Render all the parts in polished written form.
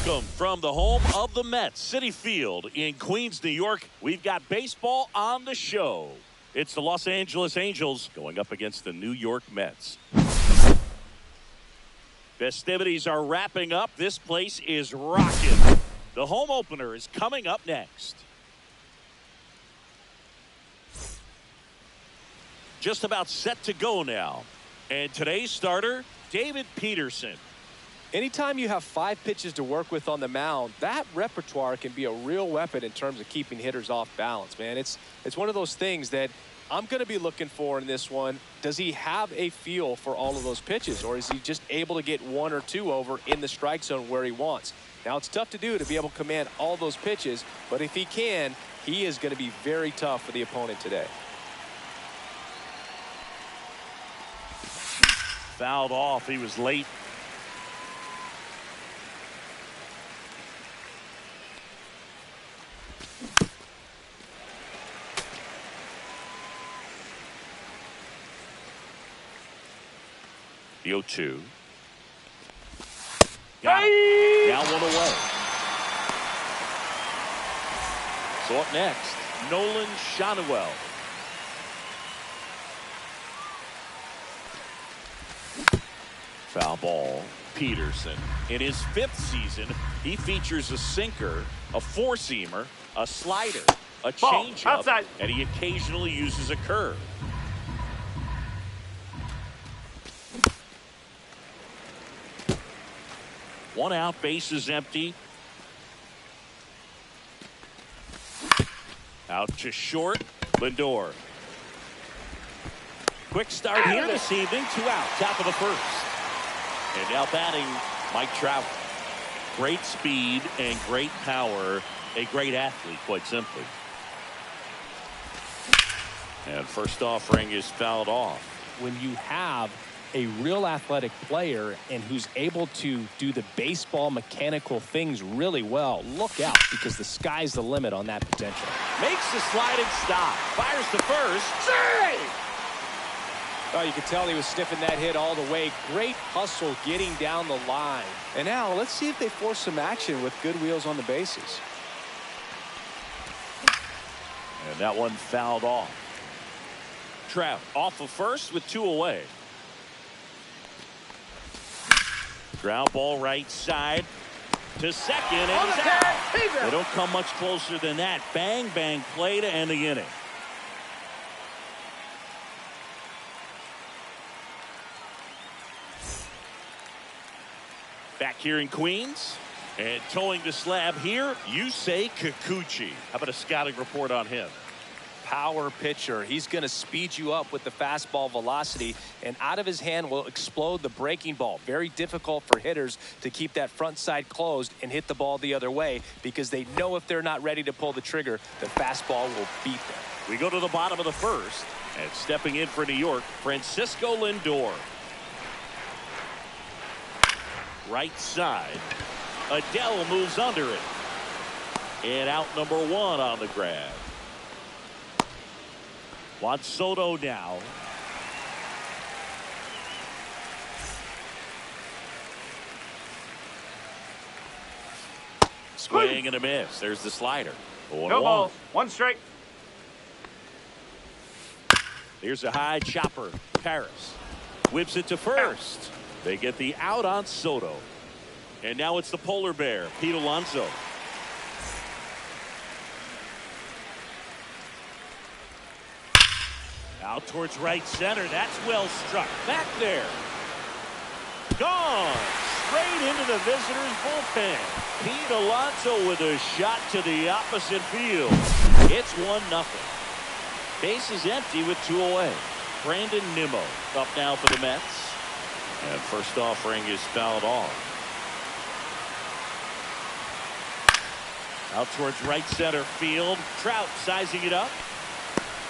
Welcome from the home of the Mets, Citi Field in Queens, New York. We've got baseball on the show. It's the Los Angeles Angels going up against the New York Mets. Festivities are wrapping up. This place is rocking. The home opener is coming up next. Just about set to go now. And today's starter, David Peterson. Anytime you have 5 pitches to work with on the mound, that repertoire can be a real weapon in terms of keeping hitters off balance, man. It's one of those things that I'm going to be looking for in this one. Does he have a feel for all of those pitches, or is he just able to get 1 or 2 over in the strike zone where he wants? Now, it's tough to do to be able to command all those pitches, but if he can, he is going to be very tough for the opponent today. Fouled off. He was late. The 0-2. Got it. Now 1 away. So up next, Nolan Schanuel. Foul ball. Peterson. In his 5th season, he features a sinker, a 4-seamer, a slider, a changeup, and he occasionally uses a curve. One out, base is empty. Out to short, Lindor. Quick start here this evening, 2 out, top of the 1st. And now batting, Mike Trout. Great speed and great power. A great athlete, quite simply. And first offering is fouled off. When you have a real athletic player and who's able to do the baseball mechanical things really well, look out, because the sky's the limit on that potential. Makes the sliding stop. Fires to first. Save! Oh, you could tell he was sniffing that hit all the way. Great hustle getting down the line. And now let's see if they force some action with good wheels on the bases. And that one fouled off. Trout off of first with 2 away. Ground ball right side to second, and he's out. They don't come much closer than that. Bang, bang play to end the inning. Back here in Queens, and towing the slab here, Yusei Kikuchi. How about a scouting report on him? Power pitcher. He's going to speed you up with the fastball velocity, and out of his hand will explode the breaking ball. Very difficult for hitters to keep that front side closed and hit the ball the other way, because they know if they're not ready to pull the trigger, the fastball will beat them. We go to the bottom of the 1st, and stepping in for New York, Francisco Lindor. Right side. Adele moves under it. And out number 1 on the grab. Juan Soto now. Swing and a miss. There's the slider. No ball. 1 strike. Here's a high chopper. Paris whips it to first. They get the out on Soto. And now it's the polar bear, Pete Alonso. Out towards right center. That's well struck. Back there. Gone. Straight into the visitors' bullpen. Pete Alonso with a shot to the opposite field. It's 1-0. Base is empty with 2 away. Brandon Nimmo up now for the Mets. And first offering is fouled off. Out towards right center field. Trout sizing it up.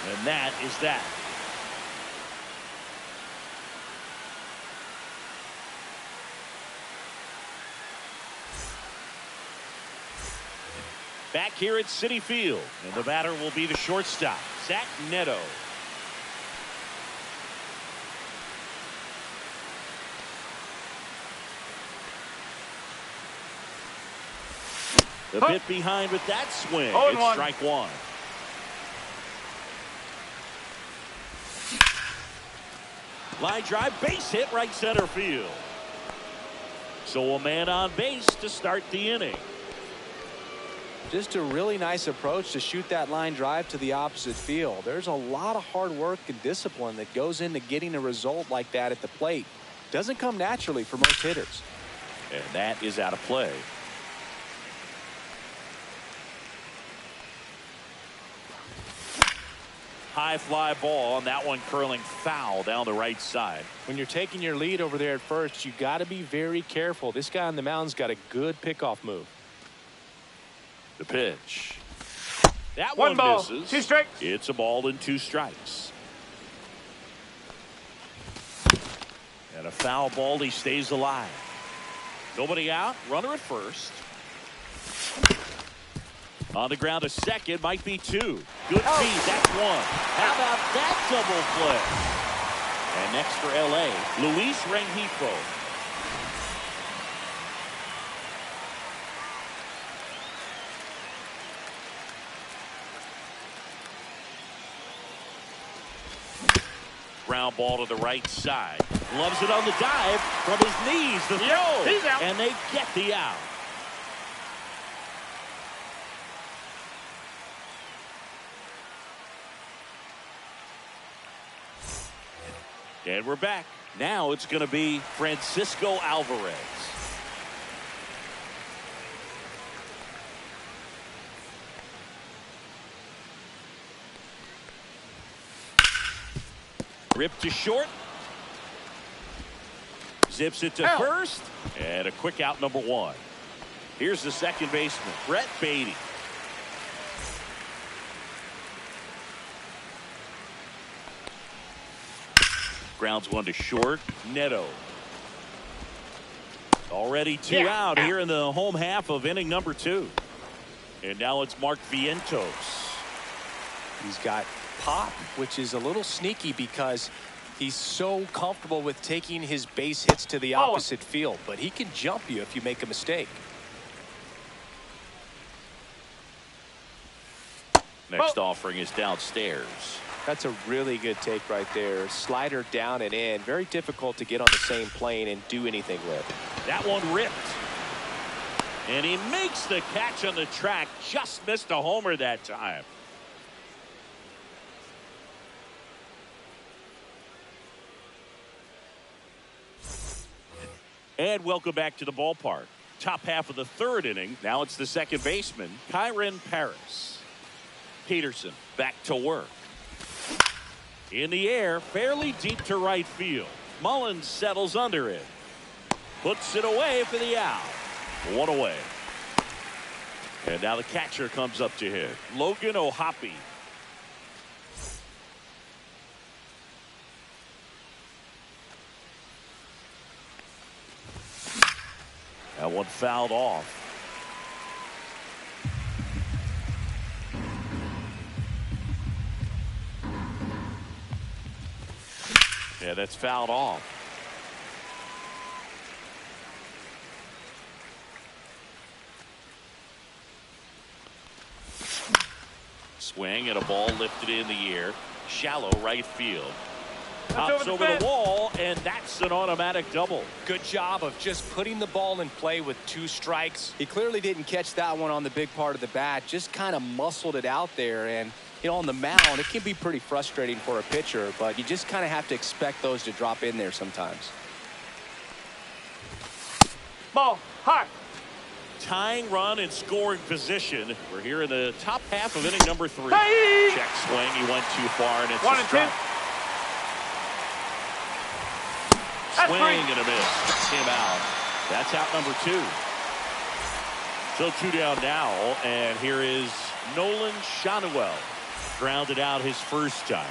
And that is that. Back here at Citi Field, and the batter will be the shortstop, Zach Neto. A bit behind with that swing. Oh, it's strike one. Line drive, base hit, right center field. So a man on base to start the inning. Just a really nice approach to shoot that line drive to the opposite field. There's a lot of hard work and discipline that goes into getting a result like that at the plate. Doesn't come naturally for most hitters. And that is out of play. High fly ball, and that one curling foul down the right side. When you're taking your lead over there at first, you got to be very careful. This guy on the mound's got a good pickoff move. The pitch. That one ball, misses. 2 strikes. It's a ball and 2 strikes. And a foul ball. He stays alive. Nobody out. Runner at first. On the ground, a second, might be 2. Good feed, that's 1. How about that double play? And next for L.A., Luis Rengifo. Ground ball to the right side. Loves it on the dive from his knees. The throw. He's out. And they get the out. And we're back. Now it's going to be Francisco Alvarez. Ripped to short. Zips it to first. And a quick out, number 1. Here's the second baseman, Brett Beatty. Grounds 1 to short. Neto. Already 2 out here in the home half of inning number 2. And now it's Mark Vientos. He's got pop, which is a little sneaky because he's so comfortable with taking his base hits to the opposite field, but he can jump you if you make a mistake. Next offering is downstairs. That's a really good take right there. Slider down and in. Very difficult to get on the same plane and do anything with. That one ripped. And he makes the catch on the track. Just missed a homer that time. And welcome back to the ballpark. Top half of the 3rd inning. Now it's the second baseman, Kyren Paris. Peterson back to work. In the air, fairly deep to right field. Mullins settles under it. Puts it away for the out. 1 away. And now the catcher comes up to hit. Logan O'Hoppe. That one fouled off. Yeah, that's fouled off. Swing and a ball lifted in the air. Shallow right field. Pops over the wall, and that's an automatic double. Good job of just putting the ball in play with 2 strikes. He clearly didn't catch that one on the big part of the bat. Just kind of muscled it out there. And, you know, on the mound, it can be pretty frustrating for a pitcher, but you just kind of have to expect those to drop in there sometimes. Ball, high. Tying run in scoring position. We're here in the top half of inning number 3. Hey! Check swing. He went too far, and it's 1 a and 2. strike. That's Swing 3. and a miss. Came out. That's out number 2. So 2 down now, and here is Nolan Shanuel. Grounded out his first time.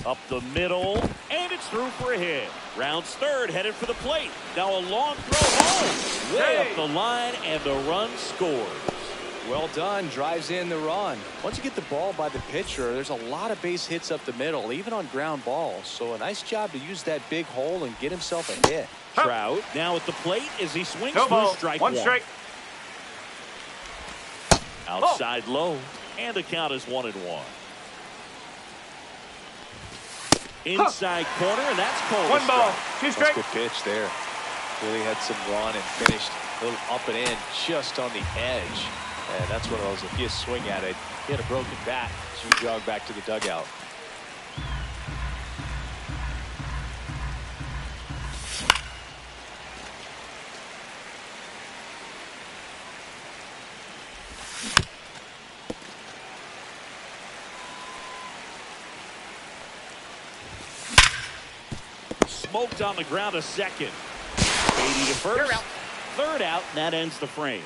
Up the middle, and it's through for a hit. Rounds 3rd, headed for the plate. Now a long throw home. Way up the line, and the run scores. Well done. Drives in the run. Once you get the ball by the pitcher, there's a lot of base hits up the middle, even on ground balls. So a nice job to use that big hole and get himself a hit. Trout now at the plate as he swings No for ball. strike One one. strike. Outside low, and the count is 1-1. Inside corner, and that's called One a ball. strike. Two That's strike. a good pitch there. Really had some run and finished a little up and in just on the edge. And that's one of those, if you swing at it, hit a broken bat, so you jog back to the dugout. Smoked on the ground a second. 80 to first. Third out, and that ends the frame.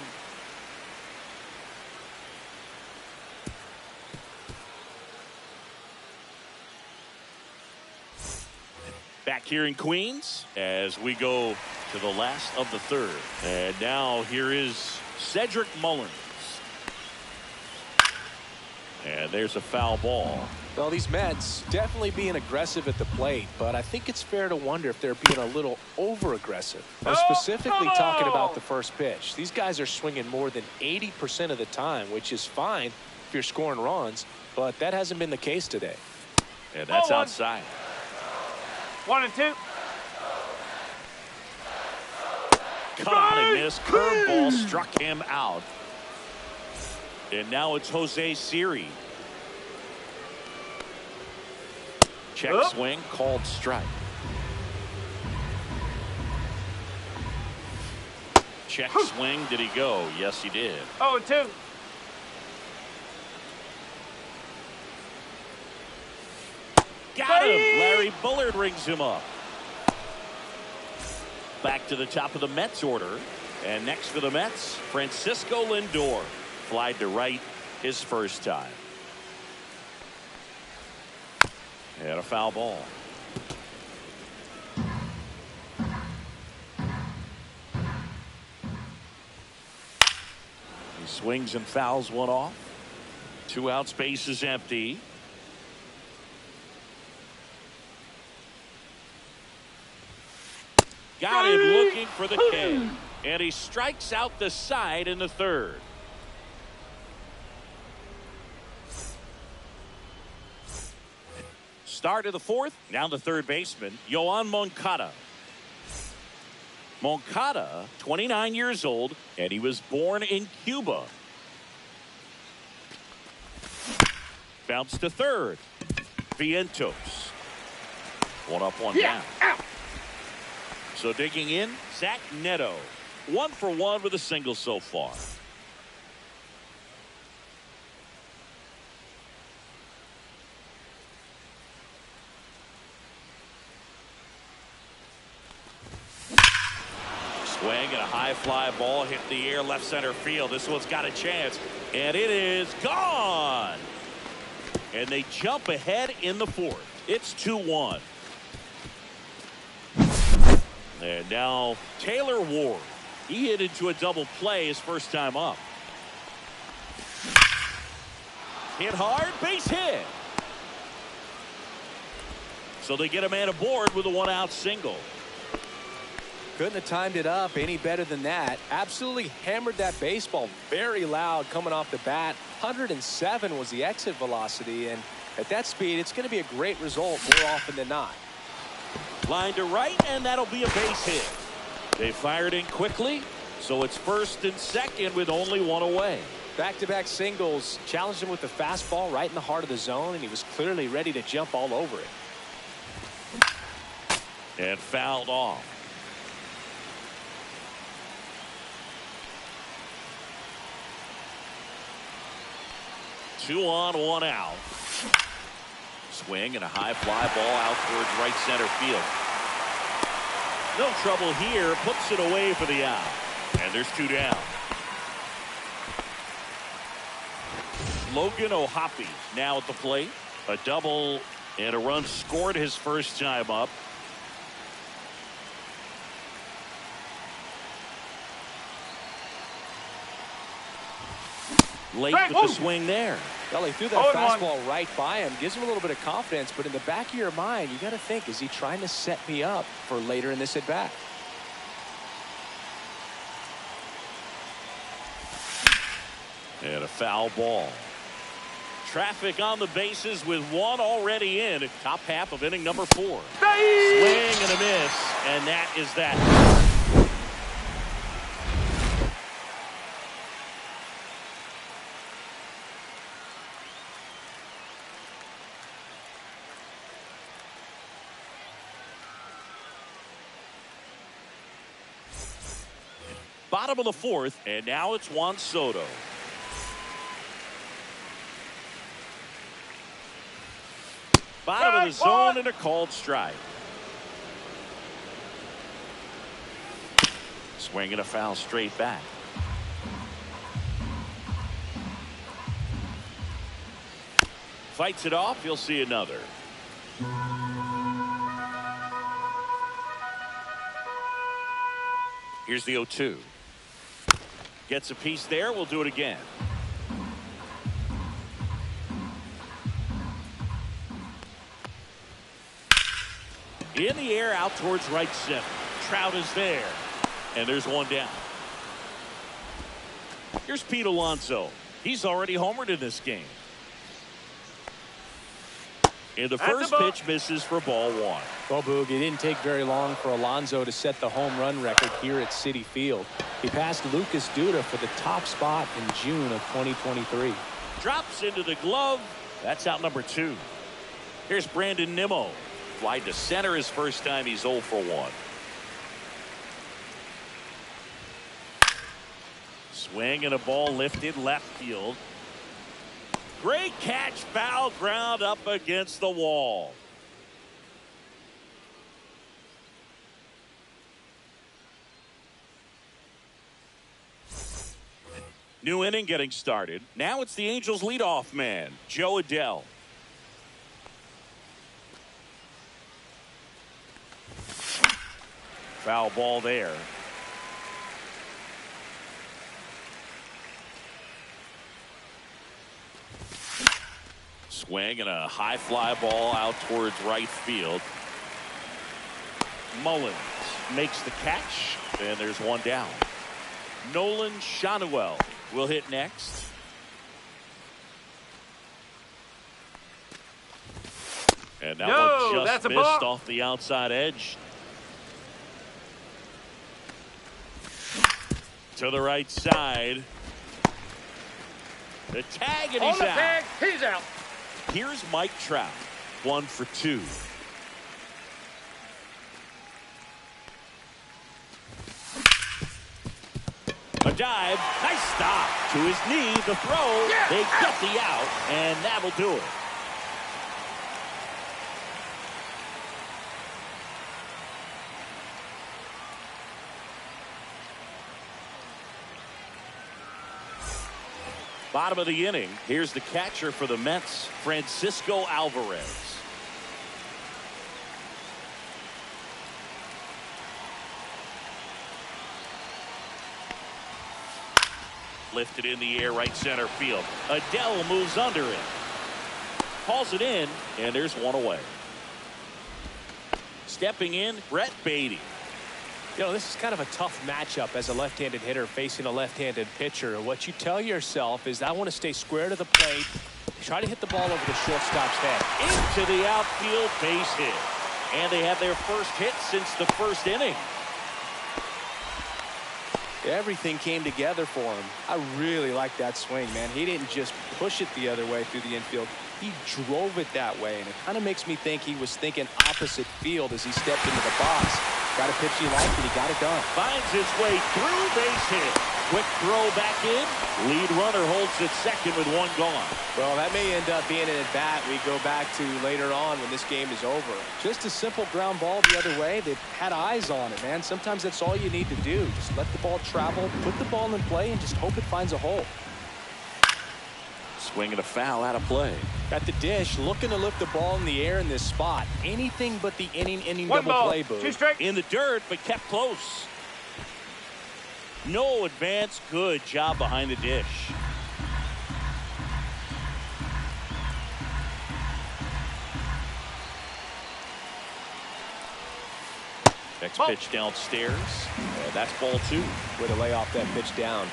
Back here in Queens as we go to the last of the third. And now here is Cedric Mullins. And there's a foul ball. Well, these Mets definitely being aggressive at the plate, but I think it's fair to wonder if they're being a little over-aggressive. I'm specifically talking about the first pitch. These guys are swinging more than 80% of the time, which is fine if you're scoring runs, but that hasn't been the case today. And that's Ball one. outside. 1 and 2. Cut on and miss. Curveball struck him out. And now it's Jose Siri. Check swing, called strike. Check swing, did he go? Yes, he did. 0 and 2. Got him. Larry Bullard rings him up. Back to the top of the Mets order. And next for the Mets, Francisco Lindor. Flied to right his first time. And a foul ball. He swings and fouls one off. 2 outs, base is empty. Got him looking for the K. And he strikes out the side in the third. Start of the fourth. Now the third baseman, Yoan Moncada. Moncada, 29 years old, and he was born in Cuba. Bounce to third. Vientos. 1 up, 1 down. So digging in, Zach Neto. 1 for 1 with a single so far. Swing and a high fly ball hit the air left center field. This one's got a chance, and it is gone. And they jump ahead in the fourth. It's 2-1. And now Taylor Ward. He hit into a double play his first time up. Hit hard, base hit. So they get a man aboard with a 1-out single. Couldn't have timed it up any better than that. Absolutely hammered that baseball very loud coming off the bat. 107 was the exit velocity, and at that speed, it's going to be a great result more often than not. Line to right, and that'll be a base hit. They fired in quickly, so it's first and second with only 1 away. Back-to-back singles, challenged him with the fastball right in the heart of the zone, and he was clearly ready to jump all over it. And fouled off. Two on, 1 out. Swing and a high fly ball out towards right center field. No trouble here. Puts it away for the out. And there's 2 down. Logan O'Hoppe now at the plate. A double and a run scored his first time up. Late with the swing there. Well, he threw that fastball right by him. Gives him a little bit of confidence, but in the back of your mind, you got to think, is he trying to set me up for later in this at-bat? And a foul ball. Traffic on the bases with one already in. Top half of inning number 4. Swing and a miss, and that is that. Bottom of the 4th, and now it's Juan Soto. Bottom of the zone and a called strike. Swing and a foul straight back. Fights it off. You'll see another. Here's the 0-2. Gets a piece there. We'll do it again. In the air out towards right center. Trout is there. And there's one down. Here's Pete Alonso. He's already homered in this game. And the first pitch misses for ball 1. Well, Boog, it didn't take very long for Alonso to set the home run record here at Citi Field. He passed Lucas Duda for the top spot in June of 2023. Drops into the glove. That's out number 2. Here's Brandon Nimmo. Fly to center his first time. He's 0 for 1. Swing and a ball lifted left field. Great catch, foul ground up against the wall. New inning getting started. Now it's the Angels leadoff man, Joe Adell. Foul ball there. Swing and a high fly ball out towards right field. Mullins makes the catch, and there's one down. Nolan Shanuel will hit next. And that one just missed off the outside edge. To the right side. The tag, and he's out. Tag, he's out. Here's Mike Trout, 1 for 2. A dive, nice stop to his knee, the throw, they get the out, and that'll do it. Bottom of the inning. Here's the catcher for the Mets, Francisco Alvarez. Lifted in the air, right center field. Adell moves under it. Calls it in, and there's one away. Stepping in, Brett Beatty. You know, this is kind of a tough matchup as a left-handed hitter facing a left-handed pitcher. What you tell yourself is, I want to stay square to the plate, try to hit the ball over the shortstop's head. Into the outfield, base hit. And they have their first hit since the first inning. Everything came together for him. I really like that swing, man. He didn't just push it the other way through the infield. He drove it that way, and it kind of makes me think he was thinking opposite field as he stepped into the box. Got a pitch he liked, and he got it done. Finds his way through, base hit. Quick throw back in. Lead runner holds it second with one gone. Well, that may end up being an at-bat we go back to later on when this game is over. Just a simple ground ball the other way. They've had eyes on it, man. Sometimes that's all you need to do. Just let the ball travel, put the ball in play, and just hope it finds a hole. Swing and a foul out of play. At the dish, looking to lift the ball in the air in this spot. Anything but the inning one double ball, play, Boo. 2 strikes. In the dirt, but kept close. No advance. Good job behind the dish. Next pitch downstairs. And that's ball 2. Way to lay off that pitch down.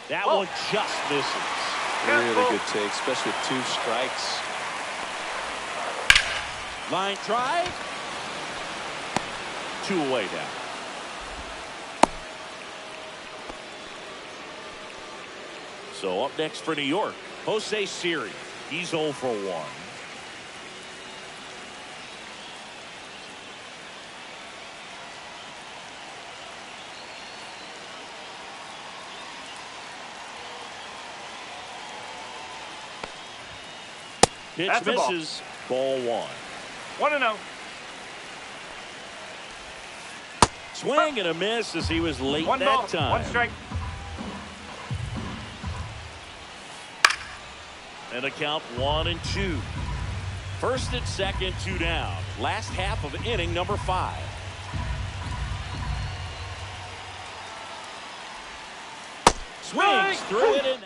That one just misses. Really good take, especially with 2 strikes. Line drive. 2 away now. So up next for New York, Jose Siri. He's 0 for 1. Pitch That's misses. Ball 1. 1-0. Swing and a miss as he was late 1 that ball, time. 1 strike. And the count 1-2. First and second, 2 down. Last half of inning number 5. Swings through it, and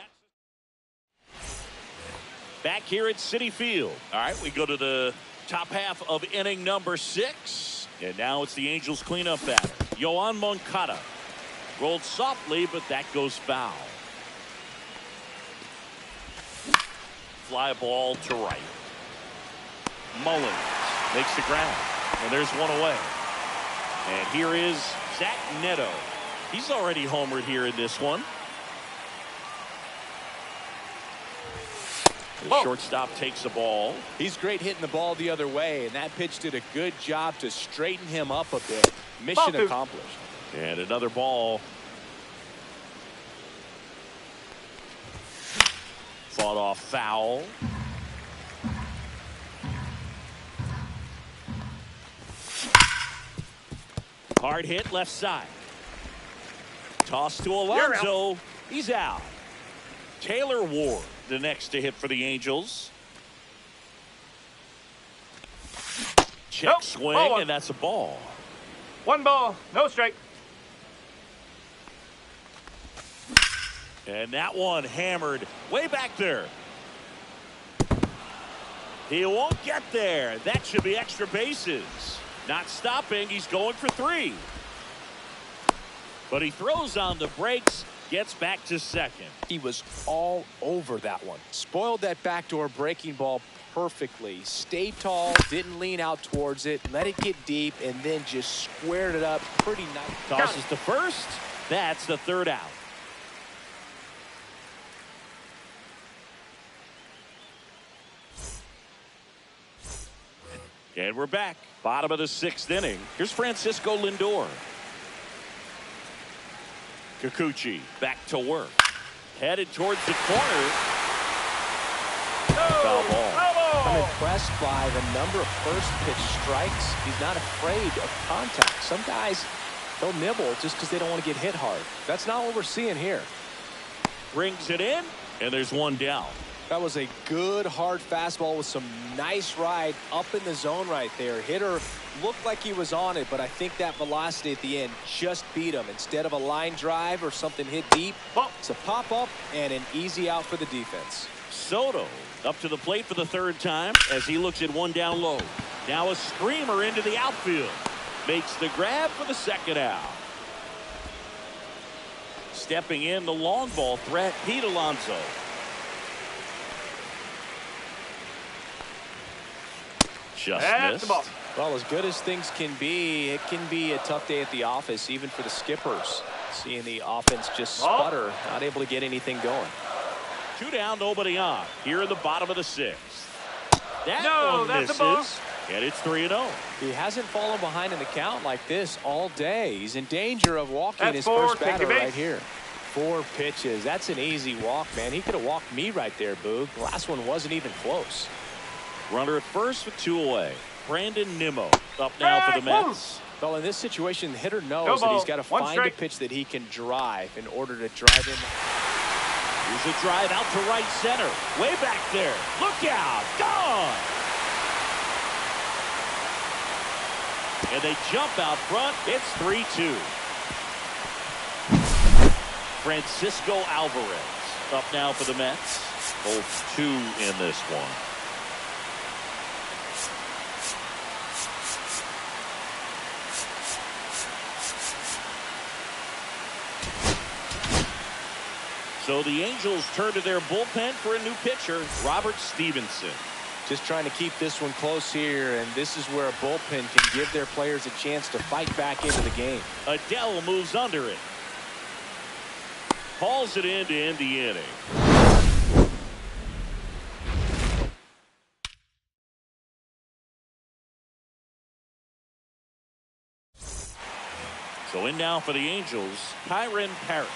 back here at Citi Field. All right, we go to the top half of inning number 6. And now it's the Angels cleanup batter. Yoan Moncada. Rolled softly, but that goes foul. Fly ball to right. Mullins makes the grab. And there's 1 away. And here is Zach Neto. He's already homered here in this one. The shortstop takes the ball. He's great hitting the ball the other way, and that pitch did a good job to straighten him up a bit. Mission accomplished. And another ball. Fought off foul. Hard hit left side. Toss to Alonso. He's out. Taylor Ward, the next to hit for the Angels. Check swing, and that's a ball. 1 ball, no strike. And that one hammered way back there. He won't get there. That should be extra bases. Not stopping. He's going for 3. But he throws on the brakes. Gets back to second. He was all over that one. Spoiled that backdoor breaking ball perfectly. Stayed tall, didn't lean out towards it, let it get deep, and then just squared it up pretty nice. Tosses to first. That's the 3rd out. And we're back. Bottom of the 6th inning. Here's Francisco Lindor. Kikuchi back to work. Headed towards the corner. Foul ball. I'm impressed by the number of first pitch strikes. He's not afraid of contact. Some guys, they'll nibble just because they don't want to get hit hard. That's not what we're seeing here. Brings it in, and there's 1 down. That was a good hard fastball with some nice ride up in the zone right there. Hitter looked like he was on it, but I think that velocity at the end just beat him. Instead of a line drive or something hit deep, it's a pop up and an easy out for the defense. Soto up to the plate for the 3rd time as he looks at 1 down low. Now a screamer into the outfield. Makes the grab for the 2nd out. Stepping in the long ball threat, Pete Alonso. Just missed. Well, as good as things can be, it can be a tough day at the office, even for the skippers. Seeing the offense just sputter, not able to get anything going. 2 down, nobody on. Here in the bottom of the 6th. That one that's a misses, and it's 3-0. He hasn't fallen behind in the count like this all day. He's in danger of walking his 4, first batter right here. 4 pitches. That's an easy walk, man. He could have walked me right there, Boog. The last one wasn't even close. Runner at first with 2 away. Brandon Nimmo up now for the Mets. Well, in this situation, the hitter knows that he's got to find a pitch that he can drive in order to drive him. Here's a drive out to right center. Way back there. Look out. Gone. And they jump out front. It's 3-2. Francisco Alvarez up now for the Mets. Both 2 in this one. So the Angels turn to their bullpen for a new pitcher, Robert Stevenson. Just trying to keep this one close here, and this is where a bullpen can give their players a chance to fight back into the game. Adele moves under it. Hauls it in to end the inning. So in now for the Angels, Kyren Paris.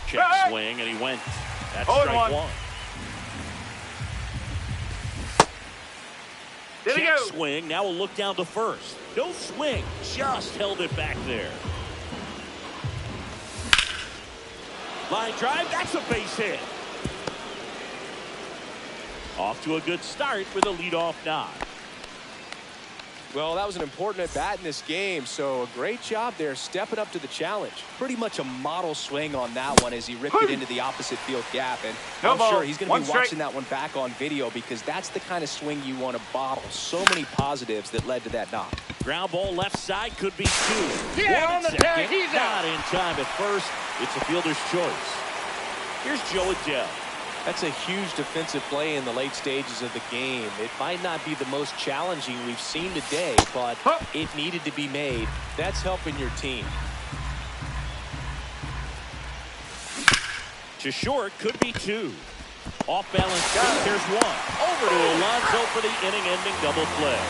Check swing, and he went. That's strike 1. Check swing. Now we'll look down to first. No swing. Just held it back there. Line drive. That's a base hit. Off to a good start with a leadoff nod. Well, that was an important at-bat in this game, so a great job there stepping up to the challenge. Pretty much a model swing on that one as he ripped it into the opposite field gap, and I'm sure he's going to be watching that one back on video because that's the kind of swing you want to bottle. So many positives that led to that knock. Ground ball left side could be 2. Yeah, on the tag, he's not in time at first. It's a fielder's choice. Here's Joe Adele. That's a huge defensive play in the late stages of the game. It might not be the most challenging we've seen today, but it needed to be made. That's helping your team. To short, could be 2. Off balance, there's 1. Over to Alonso for the inning-ending double play.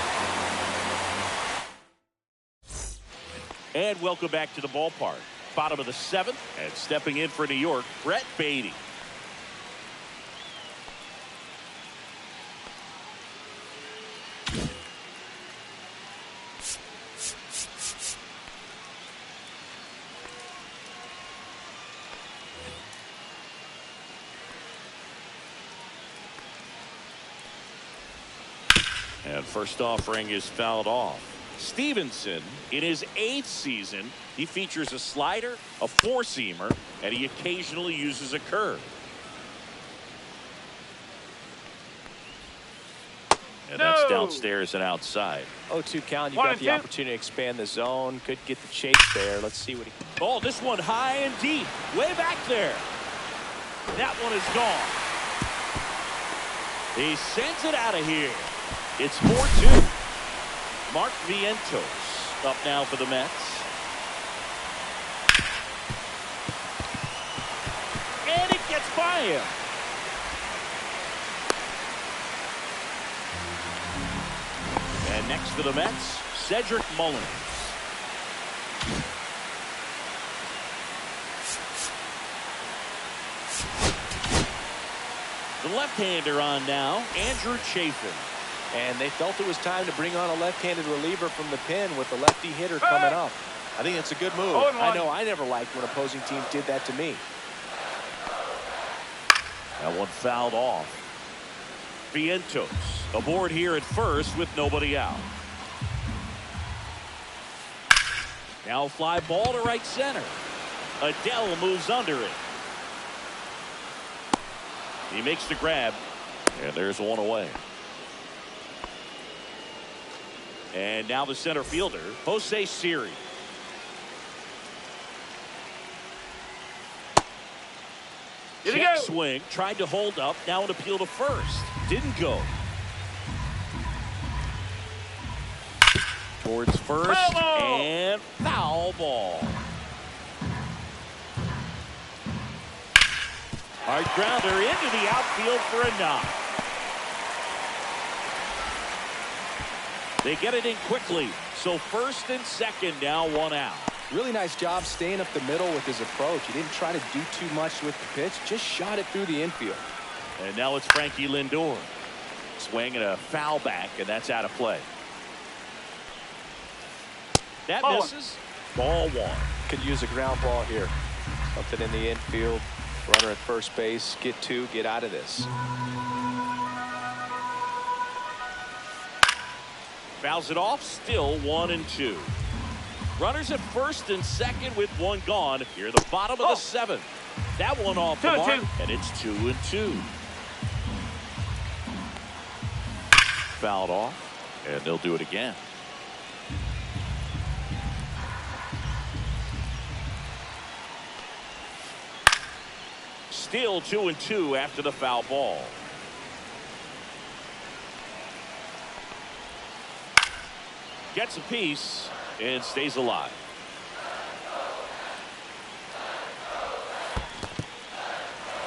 And welcome back to the ballpark. Bottom of the 7th, and stepping in for New York, Brett Beatty. And first offering is fouled off. Stevenson, in his 8th season, he features a slider, a 4-seamer, and he occasionally uses a curve. And that's downstairs and outside. 0-2 count. You've got the opportunity to expand the zone. Could get the chase there. Let's see what he... Oh, this one high and deep. Way back there. That one is gone. He sends it out of here. It's 4-2. Mark Vientos up now for the Mets. And it gets by him. And next for the Mets, Cedric Mullins. The left-hander on now, Andrew Chafin. And they felt it was time to bring on a left-handed reliever from the pen with the lefty hitter coming up. I think it's a good move. I know I never liked when opposing teams did that to me. That one fouled off. Vientos aboard here at first with nobody out. Now fly ball to right center. Adele moves under it. He makes the grab. And there's one away. And now the center fielder, Jose Siri. Check swing, tried to hold up, now an appeal to first. Didn't go. Towards first, and foul ball. Hard grounder into the outfield for a knock. They get it in quickly, so first and second now, one out. Really nice job staying up the middle with his approach. He didn't try to do too much with the pitch, just shot it through the infield. And now it's Frankie Lindor. Swing and a foul back, and that's out of play. That misses. Ball 1. Could use a ground ball here. Something in the infield. Runner at first base, get two, get out of this. Fouls it off, still 1-2. Runners at first and second with one gone. Here the bottom of the seventh. That one off the mark, and it's 2-2. Fouled off, and they'll do it again. Still 2-2 after the foul ball. Gets a piece and stays alive.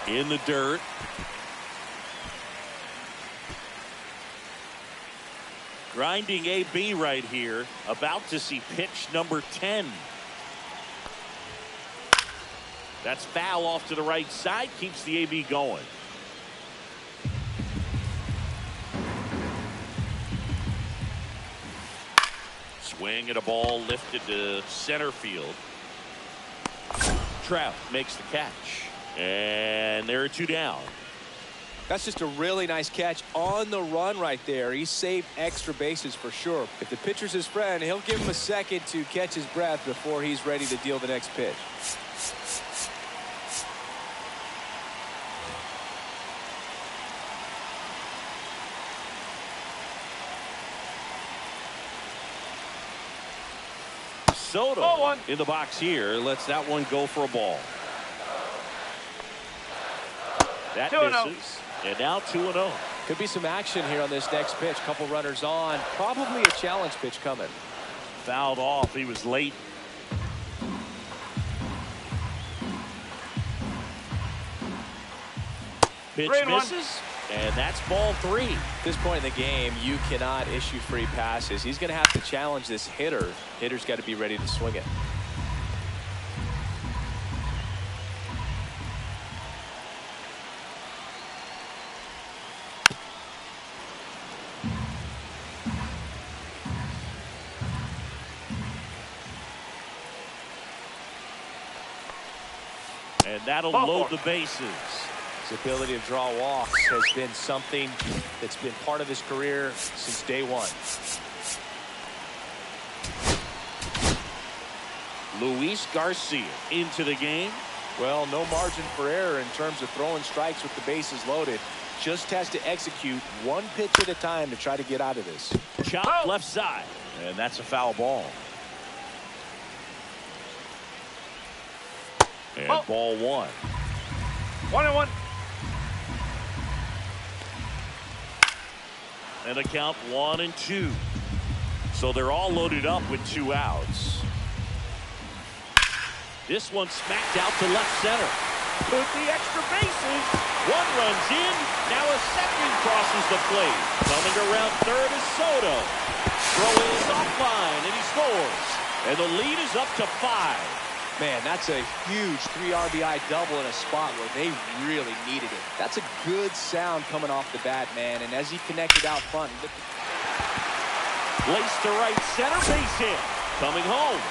In the dirt. Grinding AB right here. About to see pitch number 10. That's foul off to the right side. Keeps the AB going. Swing at a ball lifted to center field. Trout makes the catch. And there are two down. That's just a really nice catch on the run right there. He saved extra bases for sure. If the pitcher's his friend, he'll give him a second to catch his breath before he's ready to deal the next pitch. Soto in the box here lets that one go for a ball. That misses. And now 2-0. Could be some action here on this next pitch. Couple runners on. Probably a challenge pitch coming. Fouled off. He was late. Pitch misses. And that's ball 3. At this point in the game, you cannot issue free passes. He's going to have to challenge this hitter. Hitter's got to be ready to swing it. And that'll load the bases. His ability to draw walks has been something that's been part of his career since day one. Luis Garcia into the game. Well, no margin for error in terms of throwing strikes with the bases loaded. Just has to execute one pitch at a time to try to get out of this. Chop left side. And that's a foul ball. And ball 1. 1-1. And a count 1-2. So they're all loaded up with 2 outs. This one smacked out to left center. Put the extra bases. One runs in. Now a second crosses the plate. Coming around third is Soto. Throw is offline and he scores. And the lead is up to 5. Man, that's a huge 3 RBI double in a spot where they really needed it. That's a good sound coming off the bat, man. And as he connected out front. Laced to right center, base hit. Coming home.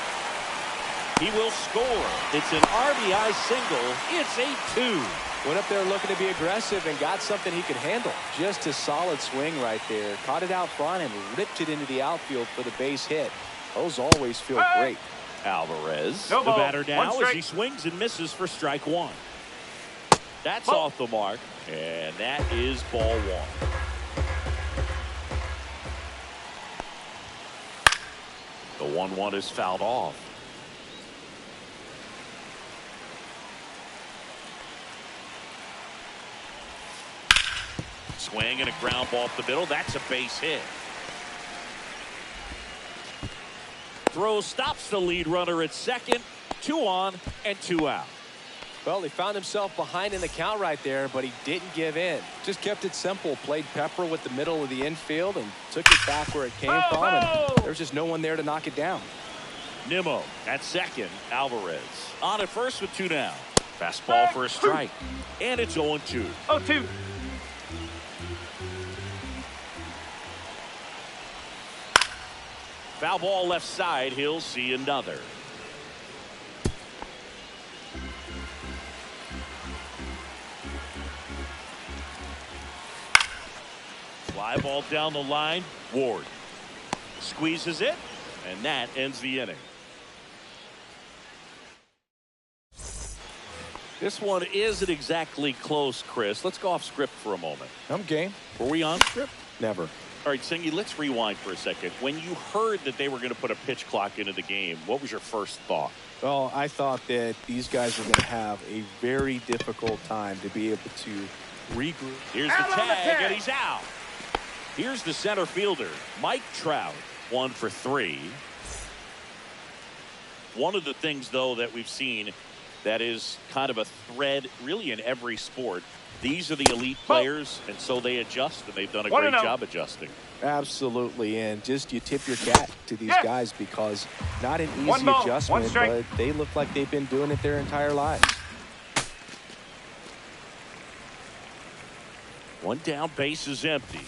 He will score. It's an RBI single. It's 8-2. Went up there looking to be aggressive and got something he could handle. Just a solid swing right there. Caught it out front and ripped it into the outfield for the base hit. Those always feel great. Alvarez, the batter now as he swings and misses for strike 1. That's off the mark, and that is ball 1. The 1-1 is fouled off. Swing and a ground ball up the middle. That's a base hit. Throw stops the lead runner at second. 2 on and 2 out. Well, he found himself behind in the count right there, but he didn't give in. Just kept it simple. Played pepper with the middle of the infield and took it back where it came from. And there's just no one there to knock it down. Nimmo at second. Alvarez on at first with 2 down. Fastball for a strike. And it's 0-2. 0-2. Foul ball left side. He'll see another. Fly ball down the line. Ward squeezes it, and that ends the inning. This one isn't exactly close, Chris. Let's go off script for a moment. I'm game. Were we on script? Never. All right, Singy, let's rewind for a second. When you heard that they were going to put a pitch clock into the game, what was your first thought? Well, I thought that these guys were going to have a very difficult time to be able to regroup. Here's the tag, and he's out. Here's the center fielder, Mike Trout, 1 for 3. One of the things, though, that we've seen that is kind of a thread really in every sport. These are the elite players, and so they adjust, and they've done a great job adjusting. Absolutely, and just you tip your cap to these guys because not an easy adjustment, but they look like they've been doing it their entire lives. One down, base is empty.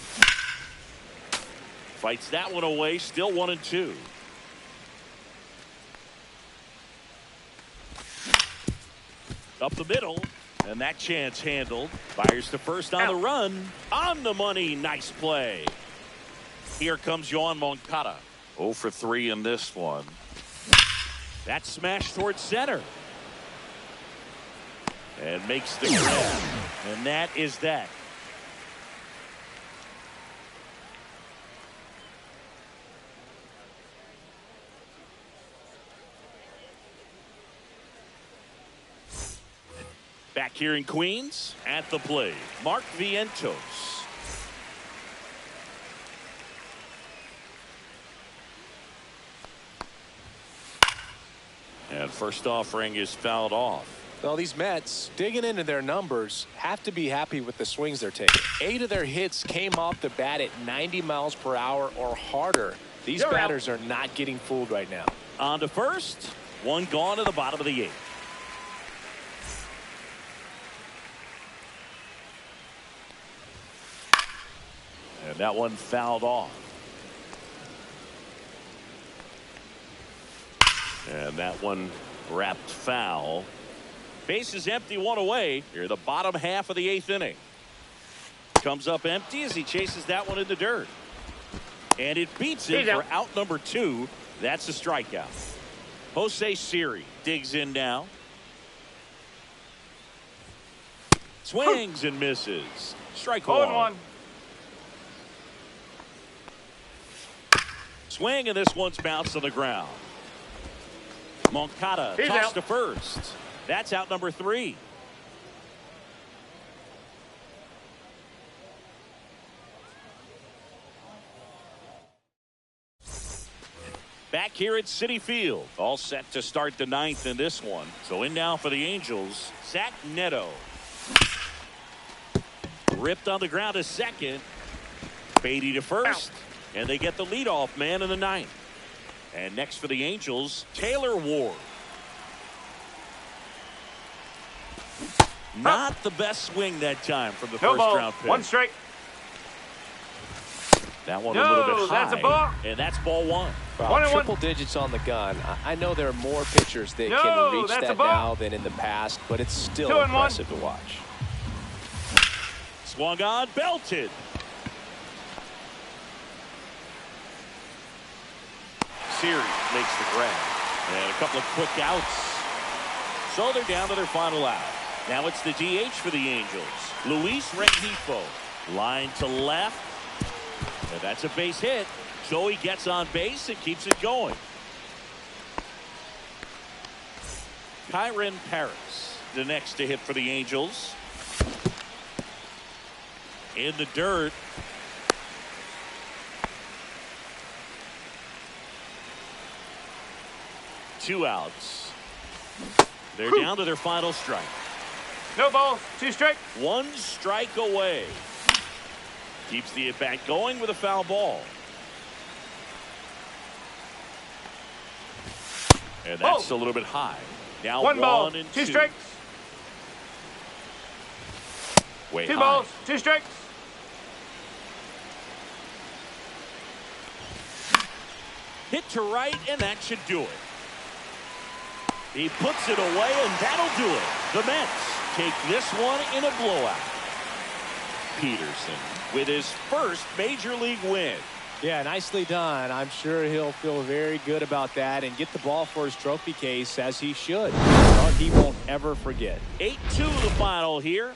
Fights that one away, still 1-2. Up the middle, and that chance handled. Fires to first on the run. On the money, nice play. Here comes Yoan Moncada. 0 for 3 in this one. That smash towards center. And makes the grab. And that is that. Back here in Queens, at the plate, Mlb Angels. And first offering is fouled off. Well, these Mets, digging into their numbers, have to be happy with the swings they're taking. 8 of their hits came off the bat at 90 miles per hour or harder. These batters are not getting fooled right now. On to first, one gone to the bottom of the 8th. And that one fouled off. And that one wrapped foul. Base is empty, one away. Here, the bottom half of the 8th inning. Comes up empty as he chases that one in the dirt. And it beats him for out number 2. That's a strikeout. Jose Siri digs in now. Swings and misses. Strike one. Swing, and this one's bounced on the ground. Moncada tossed to first. That's out number 3. Back here at Citi Field, all set to start the 9th in this one. So in now for the Angels, Zach Neto. Ripped on the ground to second. Beatty to first. And they get the leadoff man in the 9th. And next for the Angels, Taylor Ward. Not the best swing that time from the first round pick. 1 strike. That one a little bit high. That's a ball. And that's ball 1. Wow, triple digits on the gun. I know there are more pitchers that can reach that now than in the past, but it's still impressive to watch. Swung on, belted. Siri makes the grab. And a couple of quick outs. So they're down to their final out. Now it's the DH for the Angels. Luis Rengifo. Line to left. And that's a base hit. Joey gets on base and keeps it going. Kyren Paris, the next to hit for the Angels. In the dirt. Two outs. They're down to their final strike. No balls, 2 strikes. 1 strike away. Keeps the at-bat going with a foul ball. And that's a little bit high. Now 1 ball, 1 and 2 2 strikes. Way 2 high. balls, 2 strikes. Hit to right, and that should do it. He puts it away, and that'll do it. The Mets take this one in a blowout. Peterson with his first major league win. Yeah, nicely done. I'm sure he'll feel very good about that and get the ball for his trophy case, as he should. He won't ever forget. 8-2 the final here.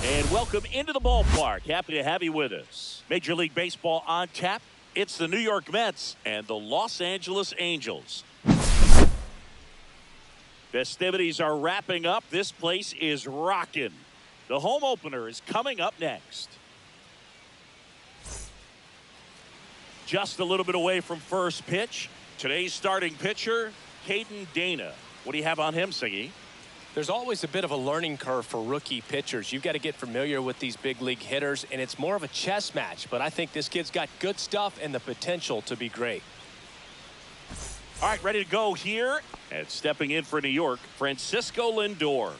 And welcome into the ballpark. Happy to have you with us. Major League Baseball on tap. It's the New York Mets and the Los Angeles Angels. Festivities are wrapping up. This place is rocking. The home opener is coming up next. Just a little bit away from first pitch. Today's starting pitcher, Caden Dana. What do you have on him, Siggy? There's always a bit of a learning curve for rookie pitchers. You've got to get familiar with these big league hitters, and it's more of a chess match. But I think this kid's got good stuff and the potential to be great. All right, ready to go here. And stepping in for New York, Francisco Lindor.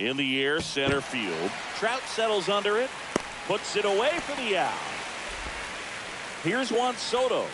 In the air, center field. Trout settles under it, puts it away for the out. Here's Juan Soto.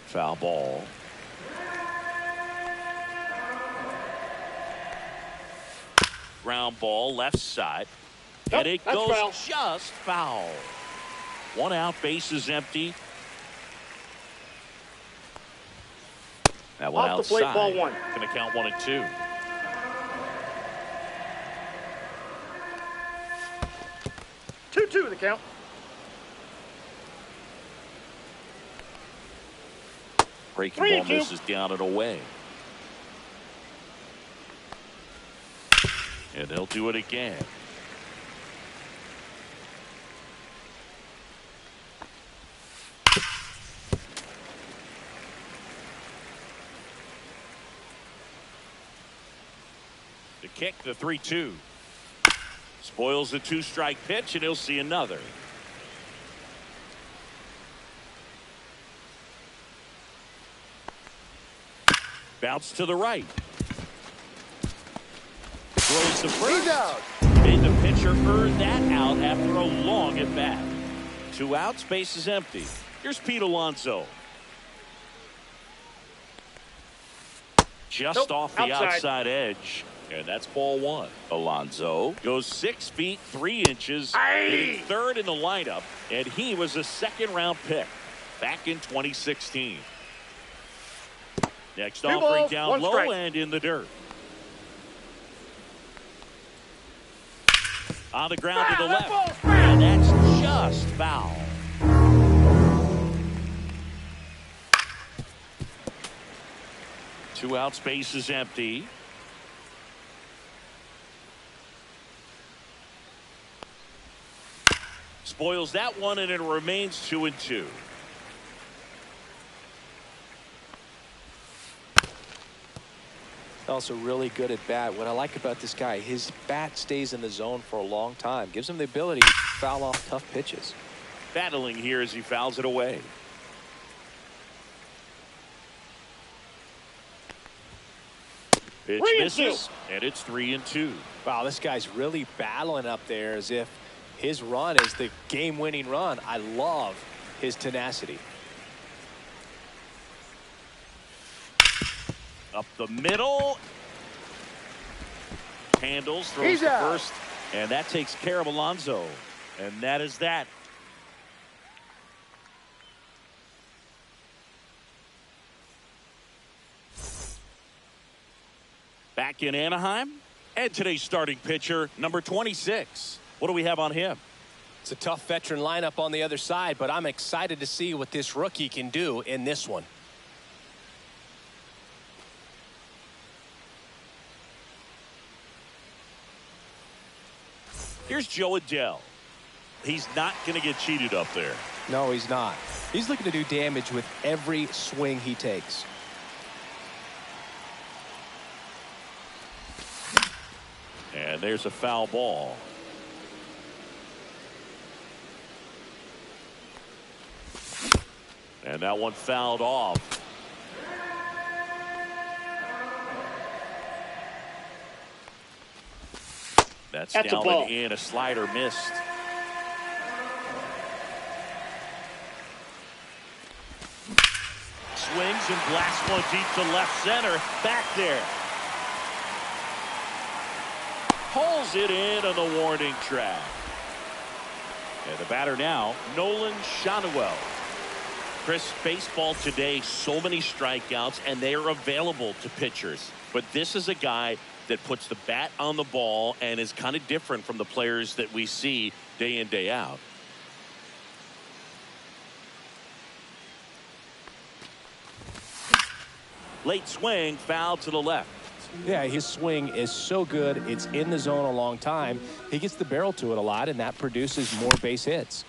Foul ball. Ground ball left side. Nope, And it that's goes foul. just foul. 1 out, base is empty. That one Off the outside. plate, ball 1. Going to count 1 and 2. Two the count. Breaking 3 ball and 2. misses down and away. And they'll do it again. The kick, the 3-2. Spoils the 2-strike pitch, and he'll see another. Bounce to the right. Throws the first. He's out. Made the pitcher earn that out after a long at bat. 2 outs, base is empty. Here's Pete Alonso. Just off the outside edge. And that's ball 1. Alonso goes 6 feet 3 inches, hitting 3rd in the lineup, and he was a 2nd-round pick back in 2016. Next offering down low strike. and in the dirt. On the ground to the left, and that's just foul. Two outs, base is empty. Spoils that one, and it remains 2 and 2. Also really good at bat. What I like about this guy, his bat stays in the zone for a long time. Gives him the ability to foul off tough pitches. Battling here as he fouls it away. Pitch misses, and it's 3 and 2. Wow, this guy's really battling up there as if his run is the game-winning run. I love his tenacity. Up the middle. Handles, throws He's the out. first, and that takes care of Alonso. And that is that. Back in Anaheim, and today's starting pitcher, number 26. What do we have on him? It's a tough veteran lineup on the other side, but I'm excited to see what this rookie can do in this one. Here's Joe Adele. He's not going to get cheated up there. No, he's not. He's looking to do damage with every swing he takes. And there's a foul ball. And that one fouled off. That's That's down a ball. and in. A slider missed. Swings and blasts one deep to left center. Back there. Pulls it in on the warning track. And the batter now, Nolan Schanuel. Chris, baseball today, so many strikeouts, and they are available to pitchers. But this is a guy that puts the bat on the ball and is kind of different from the players that we see day in, day out. Late swing, foul to the left. Yeah, his swing is so good. It's in the zone a long time. He gets the barrel to it a lot, and that produces more base hits.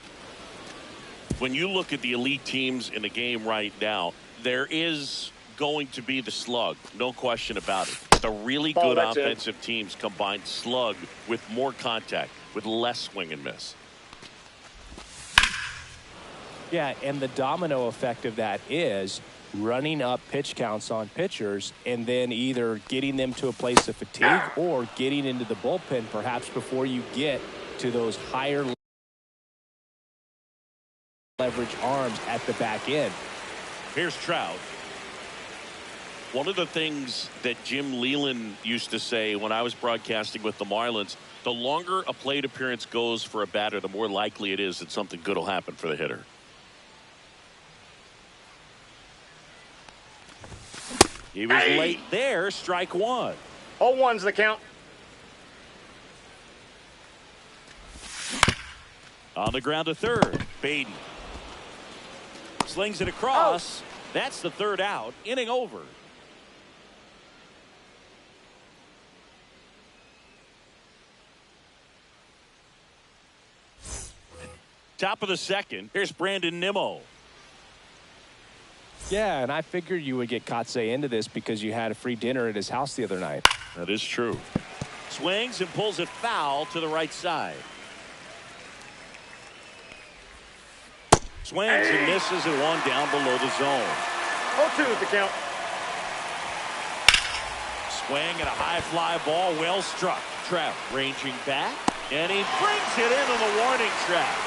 When you look at the elite teams in the game right now, there is going to be the slug, no question about it. The really good offensive teams combine slug with more contact, with less swing and miss. Yeah, and the domino effect of that is running up pitch counts on pitchers and then either getting them to a place of fatigue or getting into the bullpen perhaps before you get to those higher leverage arms at the back end. Here's Trout. One of the things that Jim Leland used to say when I was broadcasting with the Marlins, the longer a plate appearance goes for a batter, the more likely it is that something good will happen for the hitter. He was late there. Strike one. 0-1's the count. On the ground to third. Beatty slings it across. That's the third out. Inning over. Top of the second. Here's Brandon Nimmo. Yeah, and I figured you would get Kotsay into this because you had a free dinner at his house the other night. That is true. Swings and pulls it foul to the right side. Swings and misses at one down below the zone. 0-2 is the count. Swing and a high fly ball, well struck. Trout ranging back, and he brings it into the warning track.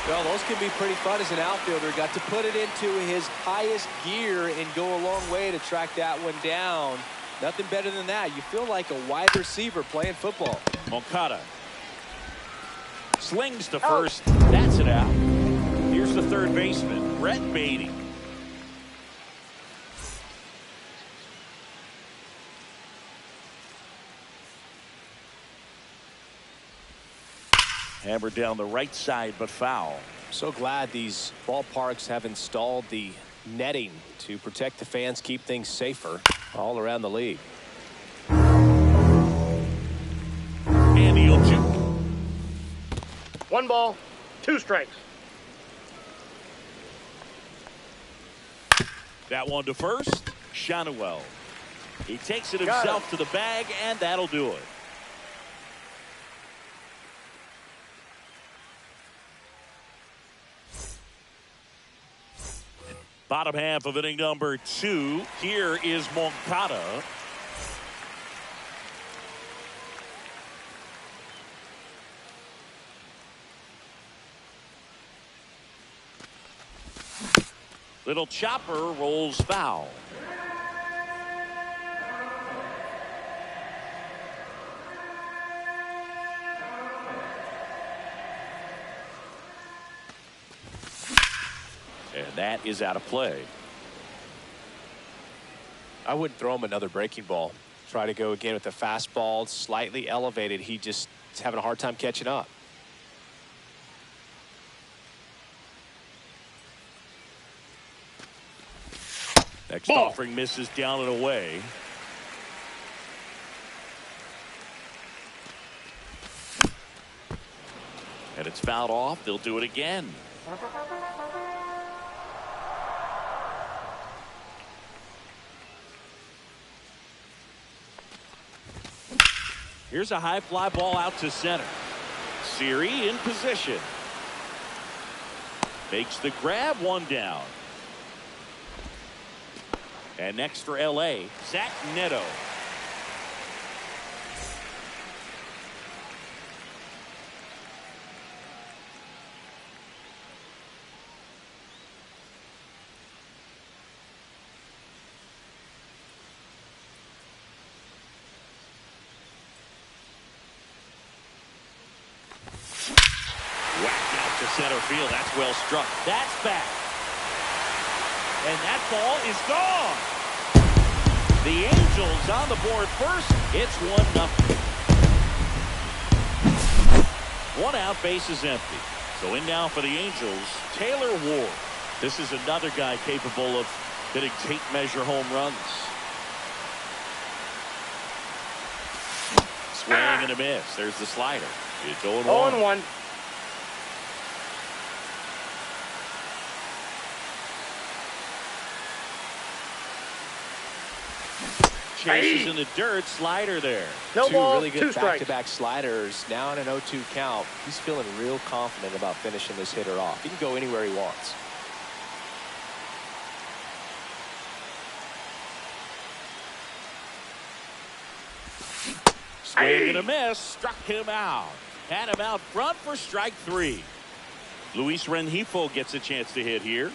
Well, those can be pretty fun as an outfielder. Got to put it into his highest gear and go a long way to track that one down. Nothing better than that. You feel like a wide receiver playing football. Moncada slings to first. That's it out. Here's the third baseman, Brett Beatty. Hammered down the right side, but foul. So glad these ballparks have installed the netting to protect the fans, keep things safer all around the league. And the 0-2. 1 ball, 2 strikes. That one to first. Shanuel. He takes it himself to the bag, and that'll do it. Bottom half of inning number 2. Here is Moncada. Little chopper rolls foul. And that is out of play. I wouldn't throw him another breaking ball. Try to go again with the fastball, slightly elevated. He just is having a hard time catching up. Next offering misses down and away. And it's fouled off. They'll do it again. Here's a high fly ball out to center. Siri in position. Makes the grab, one down. And next for LA, Zach Neto. Whacked out to center field. That's well struck. That's back. And that ball is gone. The Angels on the board first. It's 1-0. 1 out, base is empty. So in now for the Angels, Taylor Ward. This is another guy capable of hitting tape measure home runs. Swing and a miss. There's the slider. It's 0-1. 0-1. Chases in the dirt, slider there. No Two ball, really good 2 strikes. back-to-back sliders. Now in an 0-2 count. He's feeling real confident about finishing this hitter off. He can go anywhere he wants. Swing and a miss, struck him out. Had him out front for strike 3. Luis Rengifo gets a chance to hit here.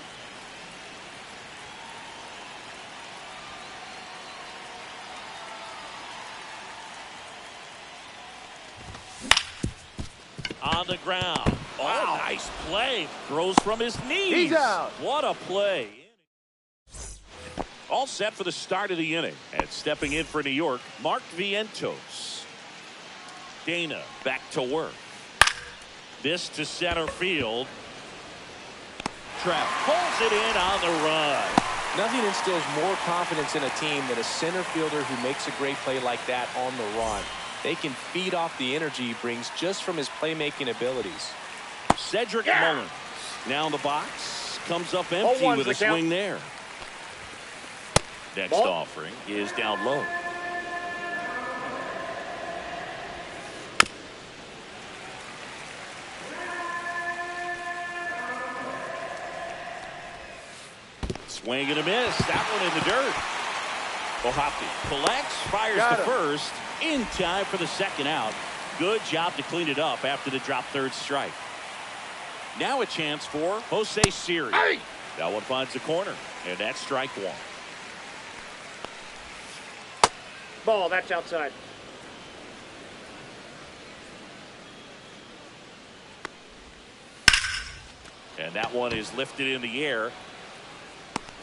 on the ground. Oh, nice play. Throws from his knees. He's out. What a play. All set for the start of the inning. And stepping in for New York, Mlb Angels. Dana back to work. This to center field. Trap pulls it in on the run. Nothing instills more confidence in a team than a center fielder who makes a great play like that on the run. They can feed off the energy he brings just from his playmaking abilities. Cedric Mullins now in the box. Comes up empty with a swing there. Next offering is down low. Swing and a miss. That one in the dirt. O'Hoppe collects, fires to first in time for the second out. Good job to clean it up after the drop third strike. Now a chance for Jose Siri. Hey! That one finds the corner, and that's strike one. Ball, that's outside. And that one is lifted in the air.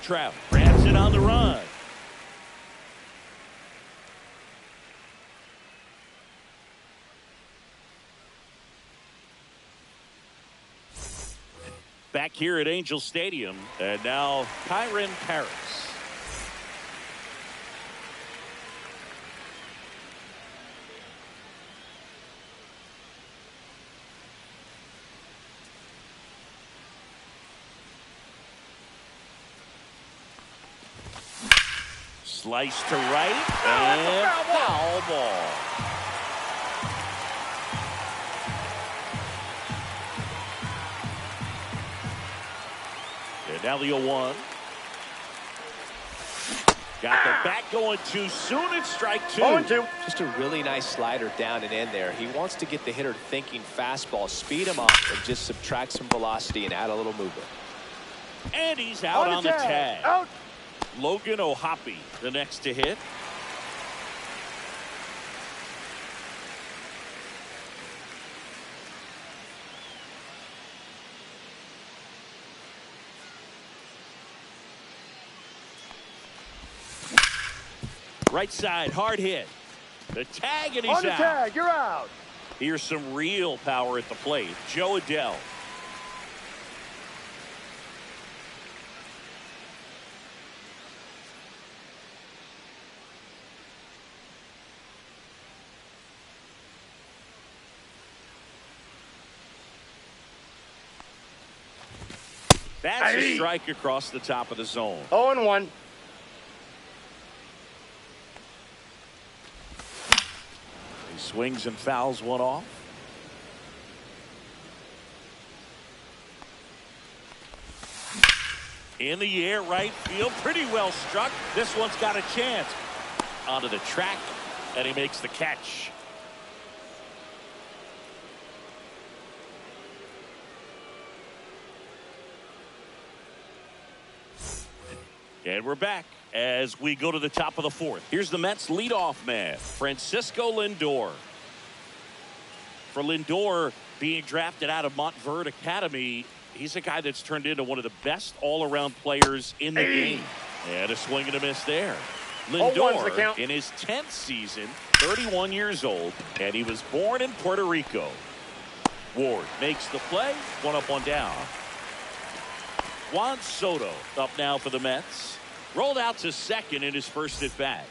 Trav grabs it on the run. Back here at Angel Stadium, and now Kyron Paris. Slice to right, and foul ball. And now the 0-1. Got the bat going too soon. It's strike two. 0-2. Just a really nice slider down and in there. He wants to get the hitter thinking fastball, speed him up, and just subtract some velocity and add a little movement. And he's out on the tag. Out. Logan O'Hoppe, the next to hit. Right side, hard hit. The tag, and he's On the out. tag, you're out. Here's some real power at the plate. Joe Adell. That's a strike across the top of the zone. 0-1. He swings and fouls one off. In the air, right field, pretty well struck. This one's got a chance. Onto the track, and he makes the catch. And we're back as we go to the top of the fourth. Here's the Mets leadoff man, Francisco Lindor. For Lindor, being drafted out of Montverde Academy, he's a guy that's turned into one of the best all-around players in the game. And a swing and a miss there. Lindor, in his 10th season, 31 years old, and he was born in Puerto Rico. Ward makes the play, one up, one down. Juan Soto up now for the Mets. Rolled out to second in his first at bat.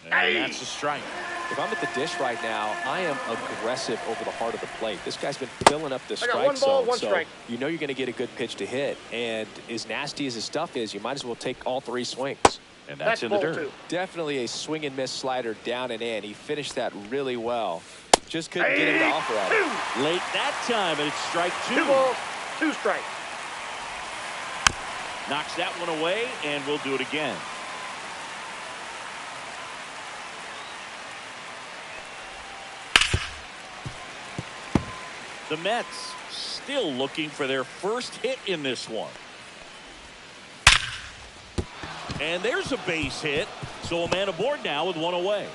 And that's a strike. If I'm at the dish right now, I am aggressive over the heart of the plate. This guy's been filling up the strike zone, so you know you're going to get a good pitch to hit. And as nasty as his stuff is, you might as well take all three swings. And that's in the dirt. Two. Definitely a swing and miss slider down and in. He finished that really well. Just couldn't get him to offer at it. Late that time, and it's strike two. 2 balls, 2 strikes. Knocks that one away, and we'll do it again. The Mets still looking for their first hit in this one. And there's a base hit, so a man aboard now with one away.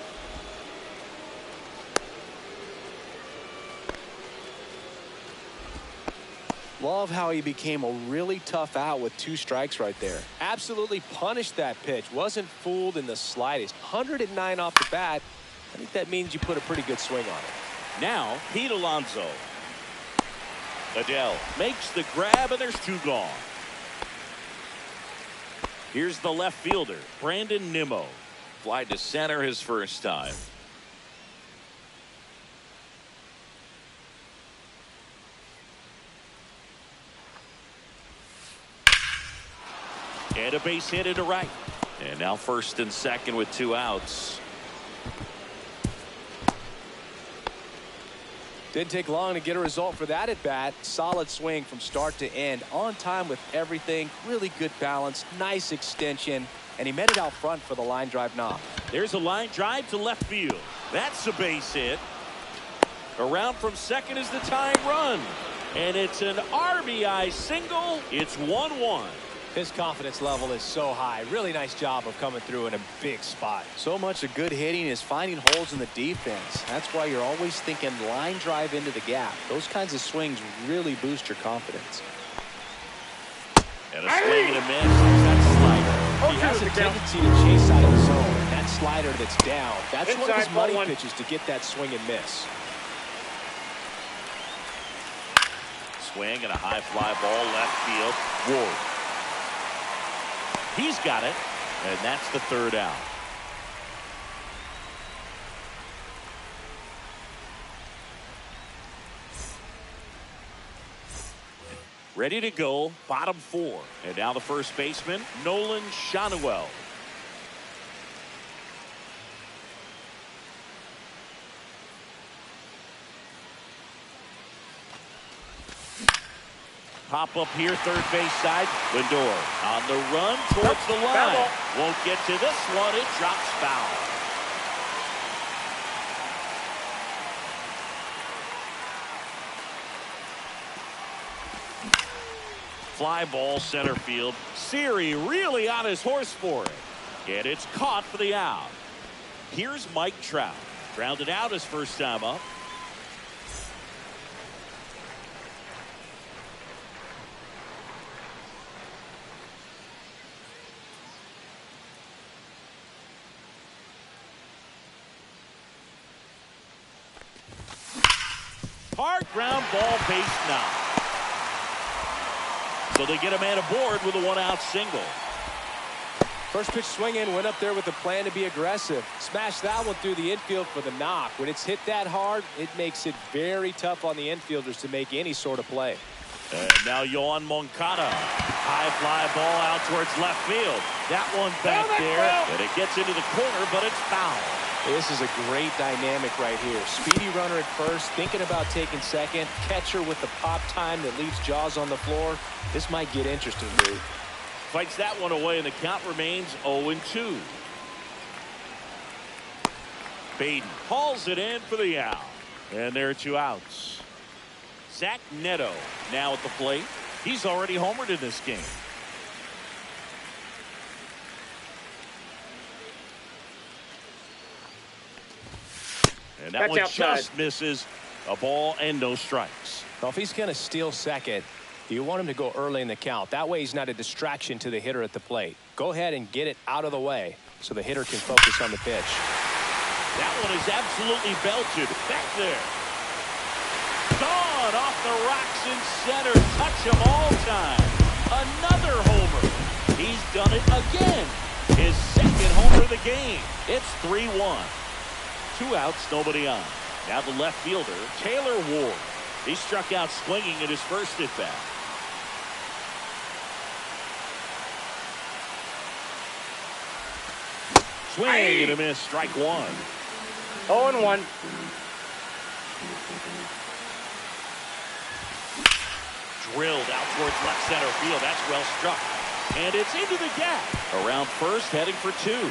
Love how he became a really tough out with 2 strikes right there. Absolutely punished that pitch. Wasn't fooled in the slightest. 109 off the bat. I think that means you put a pretty good swing on it. Now, Pete Alonso. Adele makes the grab, and there's 2 gone. Here's the left fielder, Brandon Nimmo. Fly to center his first time. And a base hit into right. And now first and second with 2 outs. Didn't take long to get a result for that at bat. Solid swing from start to end. On time with everything. Really good balance. Nice extension. And he met it out front for the line drive knock. There's a line drive to left field. That's a base hit. Around from second is the tying run. And it's an RBI single. It's 1-1. His confidence level is so high. Really nice job of coming through in a big spot. So much of good hitting is finding holes in the defense. That's why you're always thinking line drive into the gap. Those kinds of swings really boost your confidence. And a swing and a miss. That slider. He has a tendency to chase out of the zone. That slider that's down. That's one of his money pitches to get that swing and miss. Swing and a high fly ball left field. Ward. He's got it, and that's the 3rd out. Ready to go, bottom 4. And now the first baseman, Nolan Schanuel. Pop up here, third base side. Lindor on the run towards the line. Won't get to this one. It drops foul. Fly ball center field. Siri really on his horse for it. And it's caught for the out. Here's Mike Trout. Grounded out his first time up. Hard ground ball, base knock. So they get a man aboard with a 1-out single. First pitch swinging, went up there with a plan to be aggressive. Smashed that one through the infield for the knock. When it's hit that hard, it makes it very tough on the infielders to make any sort of play. And now Yoan Moncada. High fly ball out towards left field. That one back there. And it gets into the corner, but it's foul. This is a great dynamic right here. Speedy runner at first, thinking about taking second. Catcher with the pop time that leaves Jaws on the floor. This might get interesting, dude. Fights that one away, and the count remains 0-2. Baden hauls it in for the out. And there are 2 outs. Zach Neto now at the plate. He's already homered in this game. And that one just misses. A ball and no strikes. Well, if he's going to steal second, you want him to go early in the count. That way he's not a distraction to the hitter at the plate. Go ahead and get it out of the way so the hitter can focus on the pitch. That one is absolutely belted. Back there. Gone off the rocks in center. Touch him all time. Another homer. He's done it again. His second homer of the game. It's 3-1. 2 outs, nobody on. Now the left fielder, Taylor Ward. He struck out swinging at his first at bat. Swing and a miss, strike 1. 0-1. Drilled out towards left center field. That's well struck. And it's into the gap. Around first, heading for 2.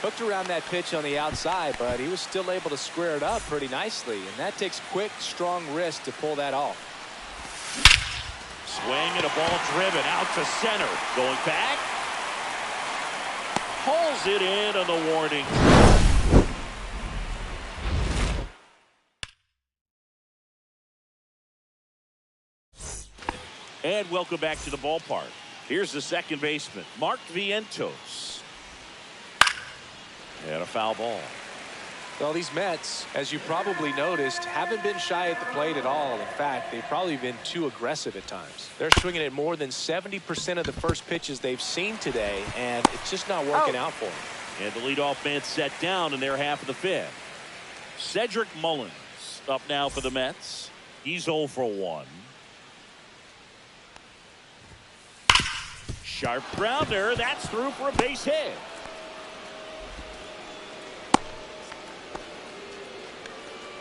Hooked around that pitch on the outside, but he was still able to square it up pretty nicely. And that takes quick, strong wrist to pull that off. Swing and a ball driven out to center. Going back. Hauls it in on the warning. And welcome back to the ballpark. Here's the second baseman, Mlb Angels. And a foul ball. Well, these Mets, as you probably noticed, haven't been shy at the plate at all. In fact, they've probably been too aggressive at times. They're swinging at more than 70% of the first pitches they've seen today, and it's just not working out for them. And the leadoff man set down in their half of the fifth. Cedric Mullins up now for the Mets. He's 0 for 1. Sharp grounder. That's through for a base hit.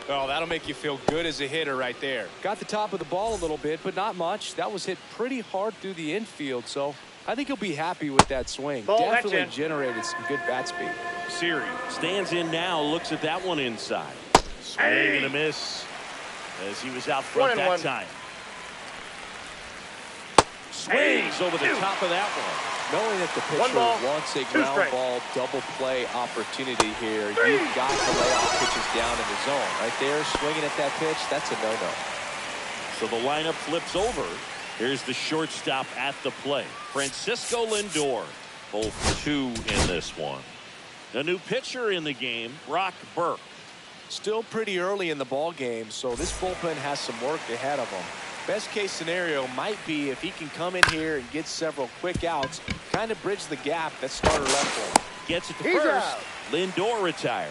Oh, that'll make you feel good as a hitter right there. Got the top of the ball a little bit, but not much. That was hit pretty hard through the infield, so I think he'll be happy with that swing. Definitely generated some good bat speed. Siri stands in now, looks at that one inside. Swing and a miss as he was out front that time. Swings over the top of that one. Knowing that the pitcher wants a ground ball double play opportunity here, you've got to lay off pitches down in the zone. Right there, swinging at that pitch, that's a no-no. So the lineup flips over. Here's the shortstop at the plate, Francisco Lindor. 0 for 2 in this one. A new pitcher in the game, Brock Burke. Still pretty early in the ball game, so this bullpen has some work ahead of them. Best case scenario might be if he can come in here and get several quick outs, kind of bridge the gap that starter left for him. Gets it to first. Lindor retired.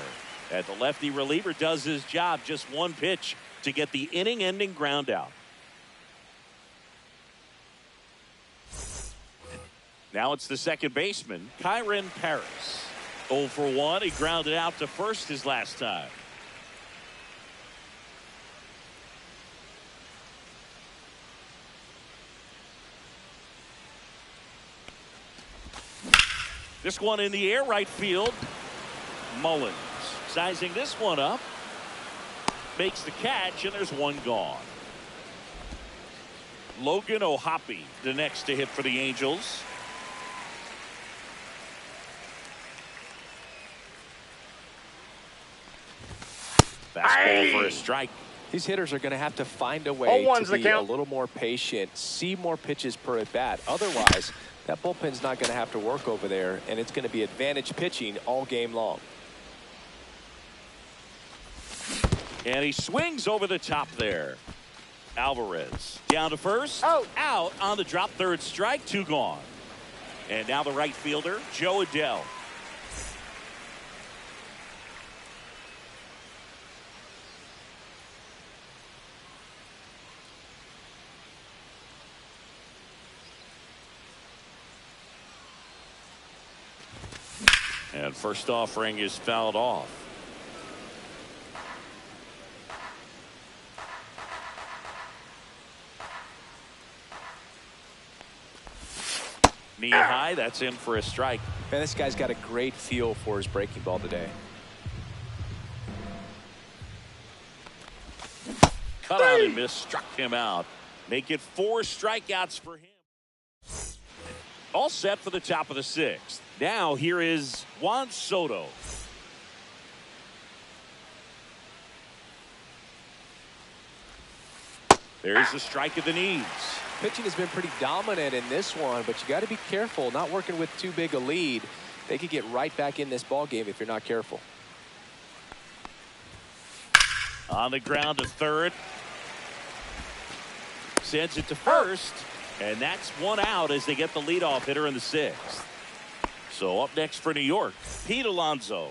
And the lefty reliever does his job. Just one pitch to get the inning-ending ground out. Now it's the second baseman, Kyren Paris. 0 for 1. He grounded out to first his last time. This one in the air, right field. Mullins sizing this one up. Makes the catch, and there's one gone. Logan O'Hoppe, the next to hit for the Angels. Fastball for a strike. These hitters are going to have to find a way to be a little more patient, see more pitches per at bat. Otherwise, that bullpen's not going to have to work over there, and it's going to be advantage pitching all game long. And he swings over the top there. Alvarez down to first. Out on the drop, third strike, 2 gone. And now the right fielder, Joe Adell. And first offering is fouled off. Knee high, that's in for a strike. Man, this guy's got a great feel for his breaking ball today. Cut out and miss, struck him out. Make it 4 strikeouts for him. All set for the top of the 6th. Now here is Juan Soto. There's the strike at the knees. Pitching has been pretty dominant in this one, but you got to be careful not working with too big a lead. They could get right back in this ball game if you're not careful. On the ground to third. Sends it to first. And that's 1 out as they get the leadoff hitter in the 6th. So up next for New York, Pete Alonso.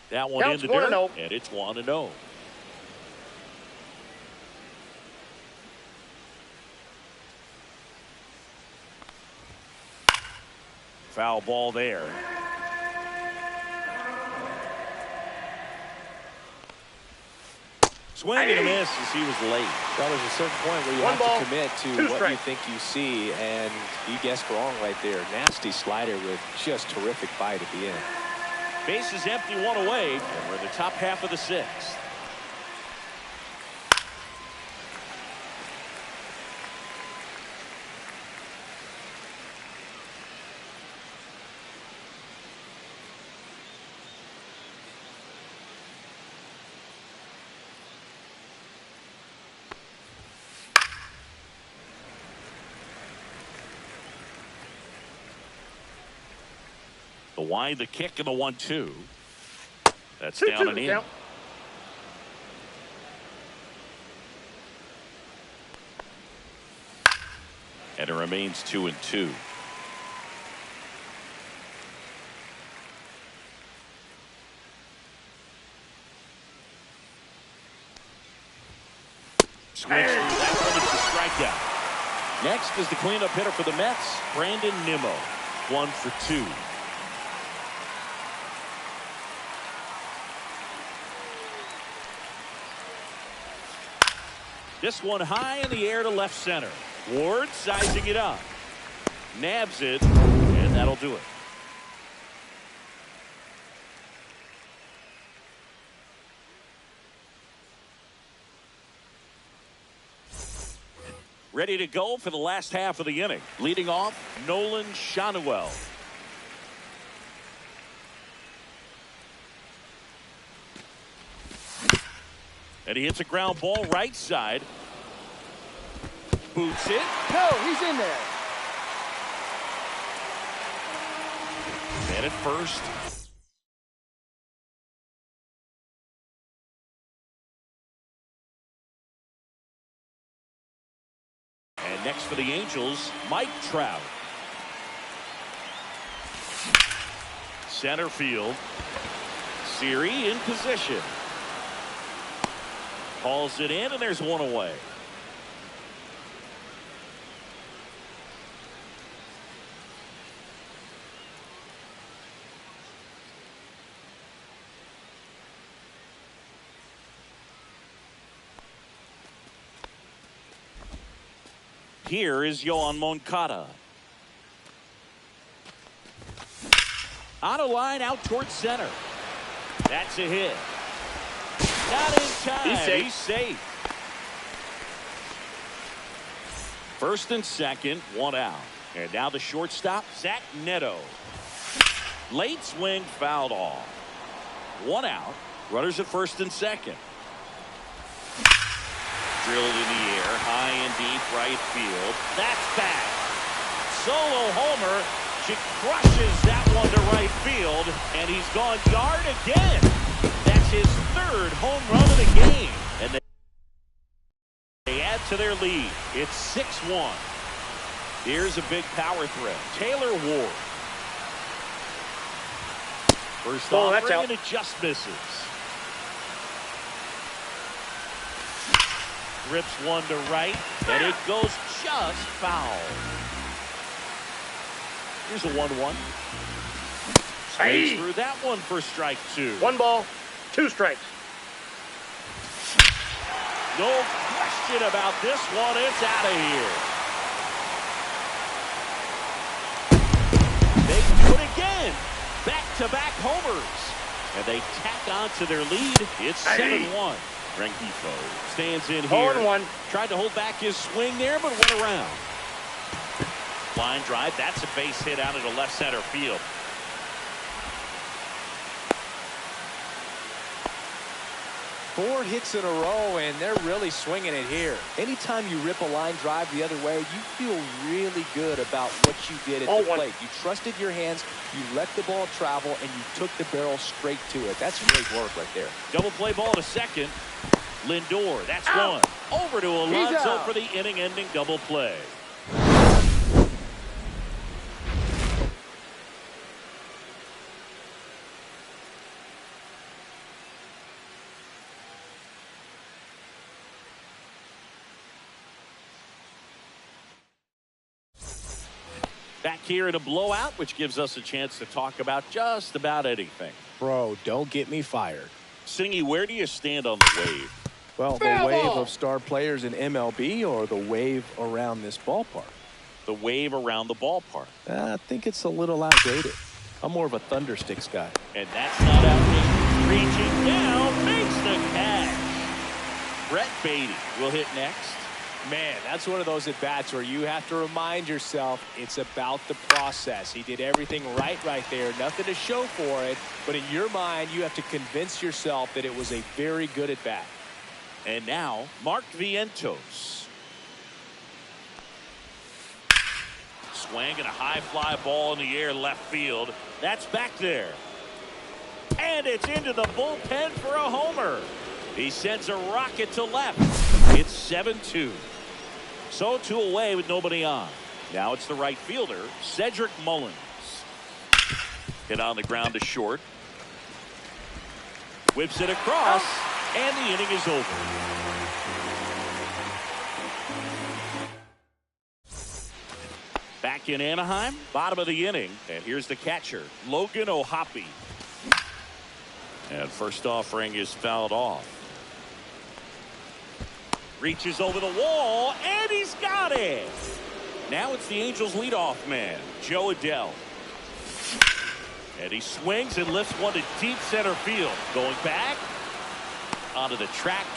That one in the dirt, and it's 1-0. Foul ball there. Swing and a miss as he was late. Well, there's a certain point where you have to commit to what you think you see, and you guessed wrong right there. Nasty slider with just terrific bite at the end. Base is empty, 1 away, and we're in the top half of the 6th. wide, the kick, and the 1-2. That's 2-2 down and in. count. And it remains 2-2. Switch through that one. It's a strikeout. Next is the cleanup hitter for the Mets, Brandon Nimmo. 1 for 2. This one high in the air to left center. Ward sizing it up. Nabs it, and that'll do it. Ready to go for the last half of the inning. Leading off, Nolan Shanuel. And he hits a ground ball right side. Boots it. No, he's in there. And at first. And next for the Angels, Mike Trout. Center field. Siri in position. Calls it in, and there's one away. Here is Yoan Moncada. On a line out towards center. That's a hit. Not in time. He's safe. First and second, one out. And now the shortstop, Zach Neto. Late swing fouled off. One out. Runners at first and second. Drilled in the air, high and deep right field. That's back. Solo homer. She crushes that one to right field, and he's gone yard again. That's his third home run of the game, and they add to their lead. It's 6-1. Here's a big power threat. Taylor Ward. First offering, and it just misses. Rips one to right, and it goes just foul. Here's a 1-1. Swings through that one for strike 2. 1 ball, 2 strikes. No question about this one. It's out of here. They do it again. Back-to-back homers. And they tack on to their lead. It's 7-1. Rengifo stands in here. 0-1. Tried to hold back his swing there, but went around. Line drive. That's a base hit out into left center field. Four hits in a row, and they're really swinging it here. Anytime you rip a line drive the other way, you feel really good about what you did at the plate. You trusted your hands, you let the ball travel, and you took the barrel straight to it. That's great work right there. Double play ball to second. Lindor, that's one. Over to Alonso for the inning-ending double play. Back here in a blowout, which gives us a chance to talk about just about anything. Bro, don't get me fired. Singy, where do you stand on the wave? Well, the wave of star players in MLB or the wave around this ballpark? The wave around the ballpark. I think it's a little outdated. I'm more of a Thundersticks guy. And that's not outdated. Reaching down, makes the catch. Brett Beatty will hit next. Man, that's one of those at-bats where you have to remind yourself it's about the process. He did everything right there. Nothing to show for it. But in your mind, you have to convince yourself that it was a very good at-bat. And now, Mark Vientos. Swing and a high fly ball in the air left field. That's back there. And it's into the bullpen for a homer. He sends a rocket to left. It's 7-2. So 2 away with nobody on. Now it's the right fielder, Cedric Mullins. Hit on the ground to short. Whips it across, and the inning is over. Back in Anaheim, bottom of the inning, and here's the catcher, Logan O'Hoppe. And first offering is fouled off. Reaches over the wall, and he's got it. Now it's the Angels leadoff man, Joe Adell. And he swings and lifts one to deep center field. Going back onto the track,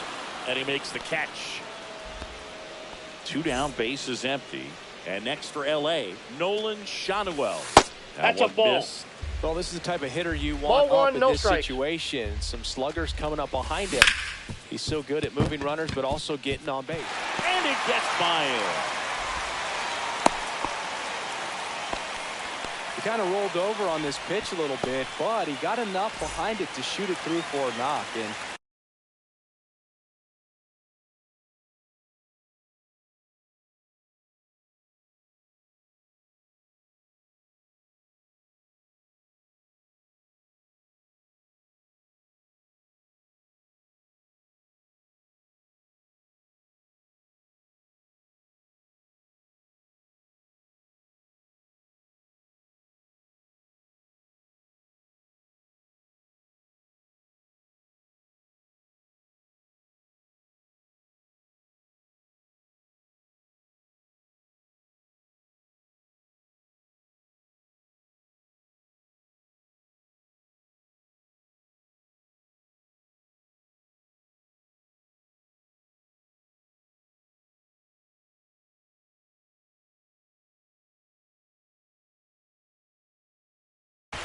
and he makes the catch. 2 down, base is empty. And next for L.A., Nolan Schanuel. That's a ball. Missed. Well, this is the type of hitter you want Ball up one, in no this strike. situation. Some sluggers coming up behind him. He's so good at moving runners, but also getting on base. And it gets by him. He kind of rolled over on this pitch a little bit, but he got enough behind it to shoot it through for a knock. And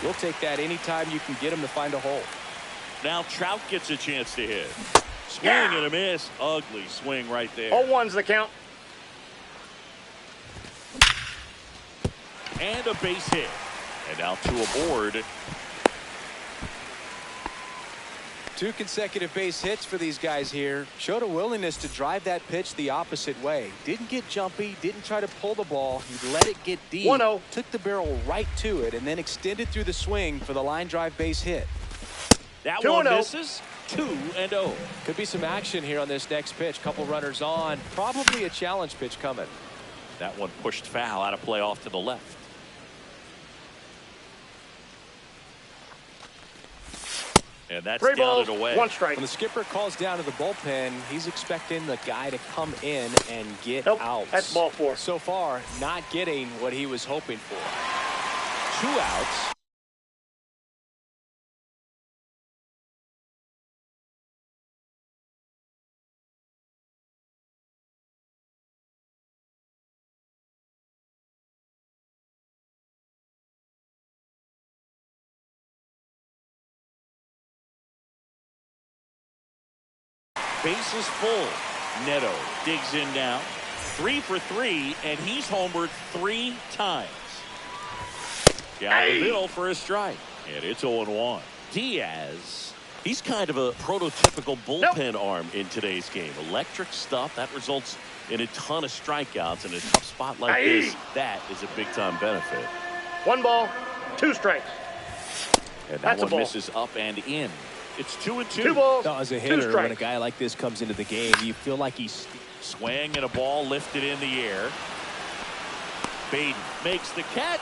you'll take that anytime you can get him to find a hole. Now Trout gets a chance to hit. Swing and a miss. Ugly swing right there. 0-1's the count. And a base hit. And now 2 aboard. 2 consecutive base hits for these guys here. Showed a willingness to drive that pitch the opposite way. Didn't get jumpy, didn't try to pull the ball. He let it get deep. 1-0. Took the barrel right to it and then extended through the swing for the line drive base hit. That 2-0. one misses. 2-0. Could be some action here on this next pitch. Couple runners on. Probably a challenge pitch coming. That one pushed foul, out of play off to the left. And that's 3 down balls, and away. 1 strike. When the skipper calls down to the bullpen, he's expecting the guy to come in and get Nope, out. that's ball 4. So far, not getting what he was hoping for. 2 outs. Base is full. Neto digs in now. 3 for 3, and he's homered 3 times. Down the middle for a strike. And it's 0-1. Diaz, he's kind of a prototypical bullpen arm in today's game. Electric stuff that results in a ton of strikeouts in a tough spot like this. That is a big-time benefit. 1 ball, 2 strikes. And that That's a one ball. misses up and in. It's 2-2. 2 balls, Now, as a 2 hitter, when a strikes. guy like this comes into the game, you feel like he's Swing and a ball lifted in the air. Baden makes the catch,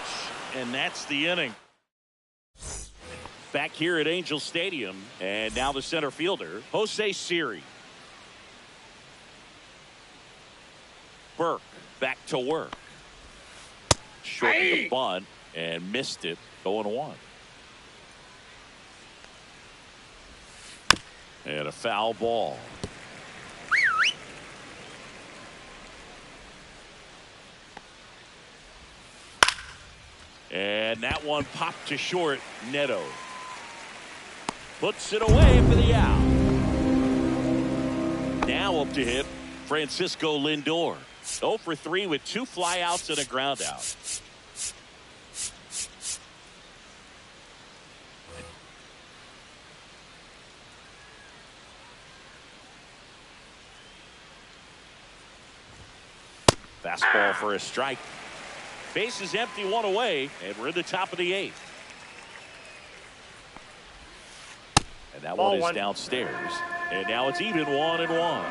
and that's the inning. Back here at Angel Stadium, and now the center fielder, Jose Siri. Burke back to work. Shortened the bunt and missed it. 0-1. And a foul ball. And that one popped to short. Neto puts it away for the out. Now up to hit Francisco Lindor. 0 for 3 with 2 flyouts and a ground out. Fastball for a strike. Base is empty, one away, and we're in the top of the 8th. And that Ball one is one. downstairs. And now it's even 1-1.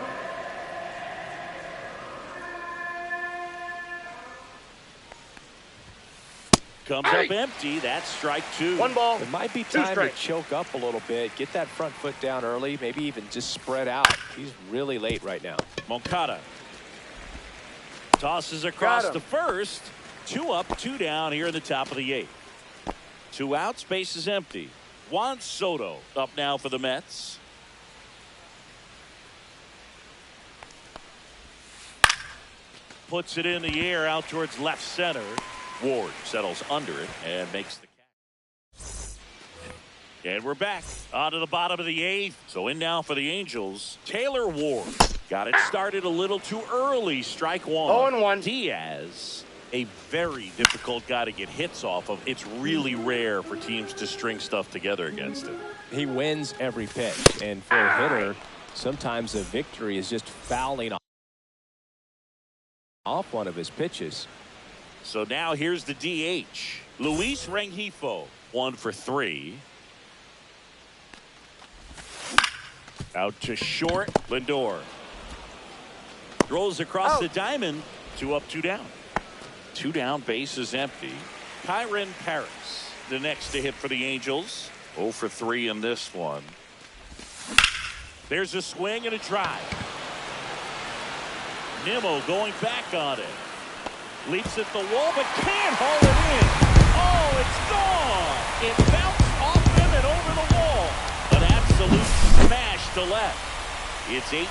Comes up empty. That's strike 2. 1 ball. It might be 2 time to strikes. choke up a little bit, get that front foot down early, maybe even just spread out. He's really late right now. Moncada tosses across Got him. the first. 2 up, 2 down here in the top of the 8th. 2 outs, base is empty. Juan Soto up now for the Mets. Puts it in the air out towards left center. Ward settles under it and makes the catch. And we're back onto the bottom of the 8th. So in now for the Angels, Taylor Ward. Got it started a little too early. Strike 1. 0-1. Diaz, a very difficult guy to get hits off of. It's really rare for teams to string stuff together against him. He wins every pitch, and for a hitter, sometimes a victory is just fouling off one of his pitches. So now here's the DH. Luis Rengifo, 1 for 3. Out to short. Lindor throws across the diamond. 2 up, 2 down. 2 down, base is empty. Kyron Paris, the next to hit for the Angels. 0 for 3 in this one. There's a swing and a drive. Nimmo going back on it. Leaps at the wall, but can't haul it in. Oh, it's gone. It bounced off him and over the wall. An absolute smash to left. It's 8.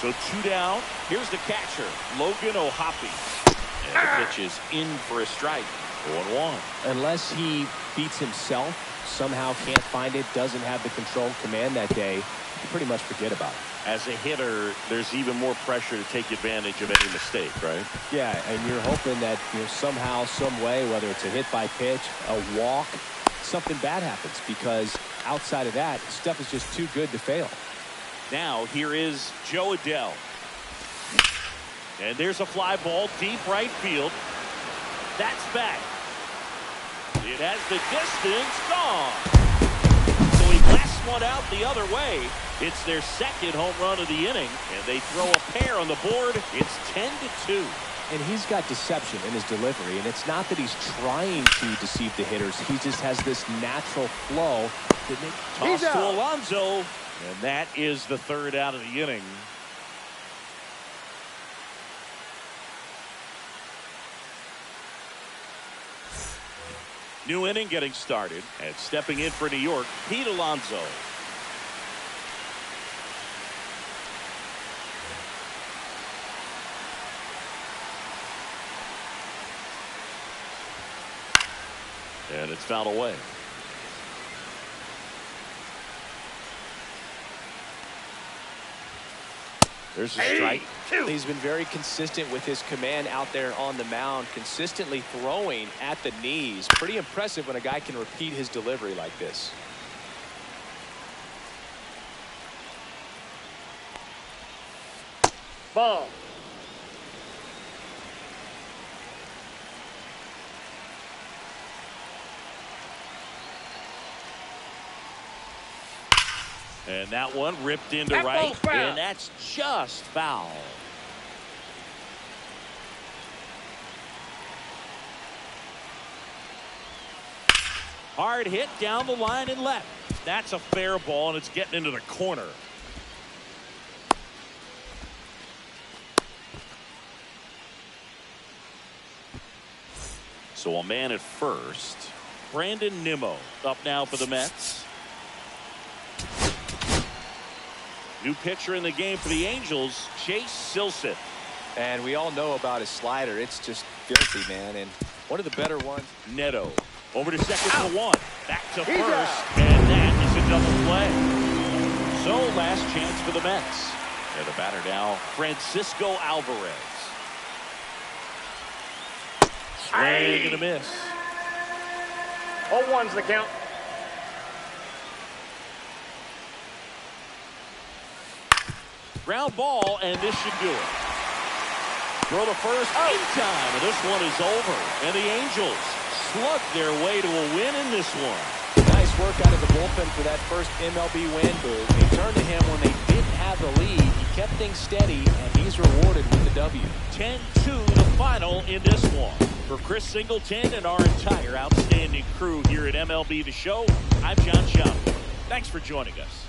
So 2 down. Here's the catcher, Logan O'Hoppe. And the pitch is in for a strike. 0-1. Unless he beats himself, somehow can't find it, doesn't have the control and command that day, you pretty much forget about it. As a hitter, there's even more pressure to take advantage of any mistake, right? Yeah, and you're hoping that somehow, some way, whether it's a hit by pitch, a walk, something bad happens, because outside of that, stuff is just too good to fail. Now here is Joe Adell. And there's a fly ball deep right field. That's back. It has the distance, gone. So he blasts one out the other way. It's their second home run of the inning, and they throw a pair on the board. It's 10-2. And he's got deception in his delivery, and it's not that he's trying to deceive the hitters. He just has this natural flow that makes toss to Alonso, and that is the 3rd out of the inning. New inning getting started, and stepping in for New York, Pete Alonso. And it's fouled away. There's a strike. He's been very consistent with his command out there on the mound, consistently throwing at the knees. Pretty impressive when a guy can repeat his delivery like this. Ball. And that one ripped into right, and that's just foul. Hard hit down the line and left. That's a fair ball, and it's getting into the corner. So a man at first. Brandon Nimmo up now for the Mets. New pitcher in the game for the Angels, Chase Silseth. And we all know about his slider. It's just filthy, man. And one of the better ones. Neto over to second for one. Back to first. And that is a double play. So last chance for the Mets. They're the batter now, Francisco Alvarez. Swing and a miss. 0-1's the count. Ground ball, and this should do it. Throw to first in time, and this one is over. And the Angels slug their way to a win in this one. Nice work out of the bullpen for that first MLB win. They turned to him when they didn't have the lead. He kept things steady, and he's rewarded with the W. 10-2 the final in this one. For Chris Singleton and our entire outstanding crew here at MLB The Show, I'm John Schaub. Thanks for joining us.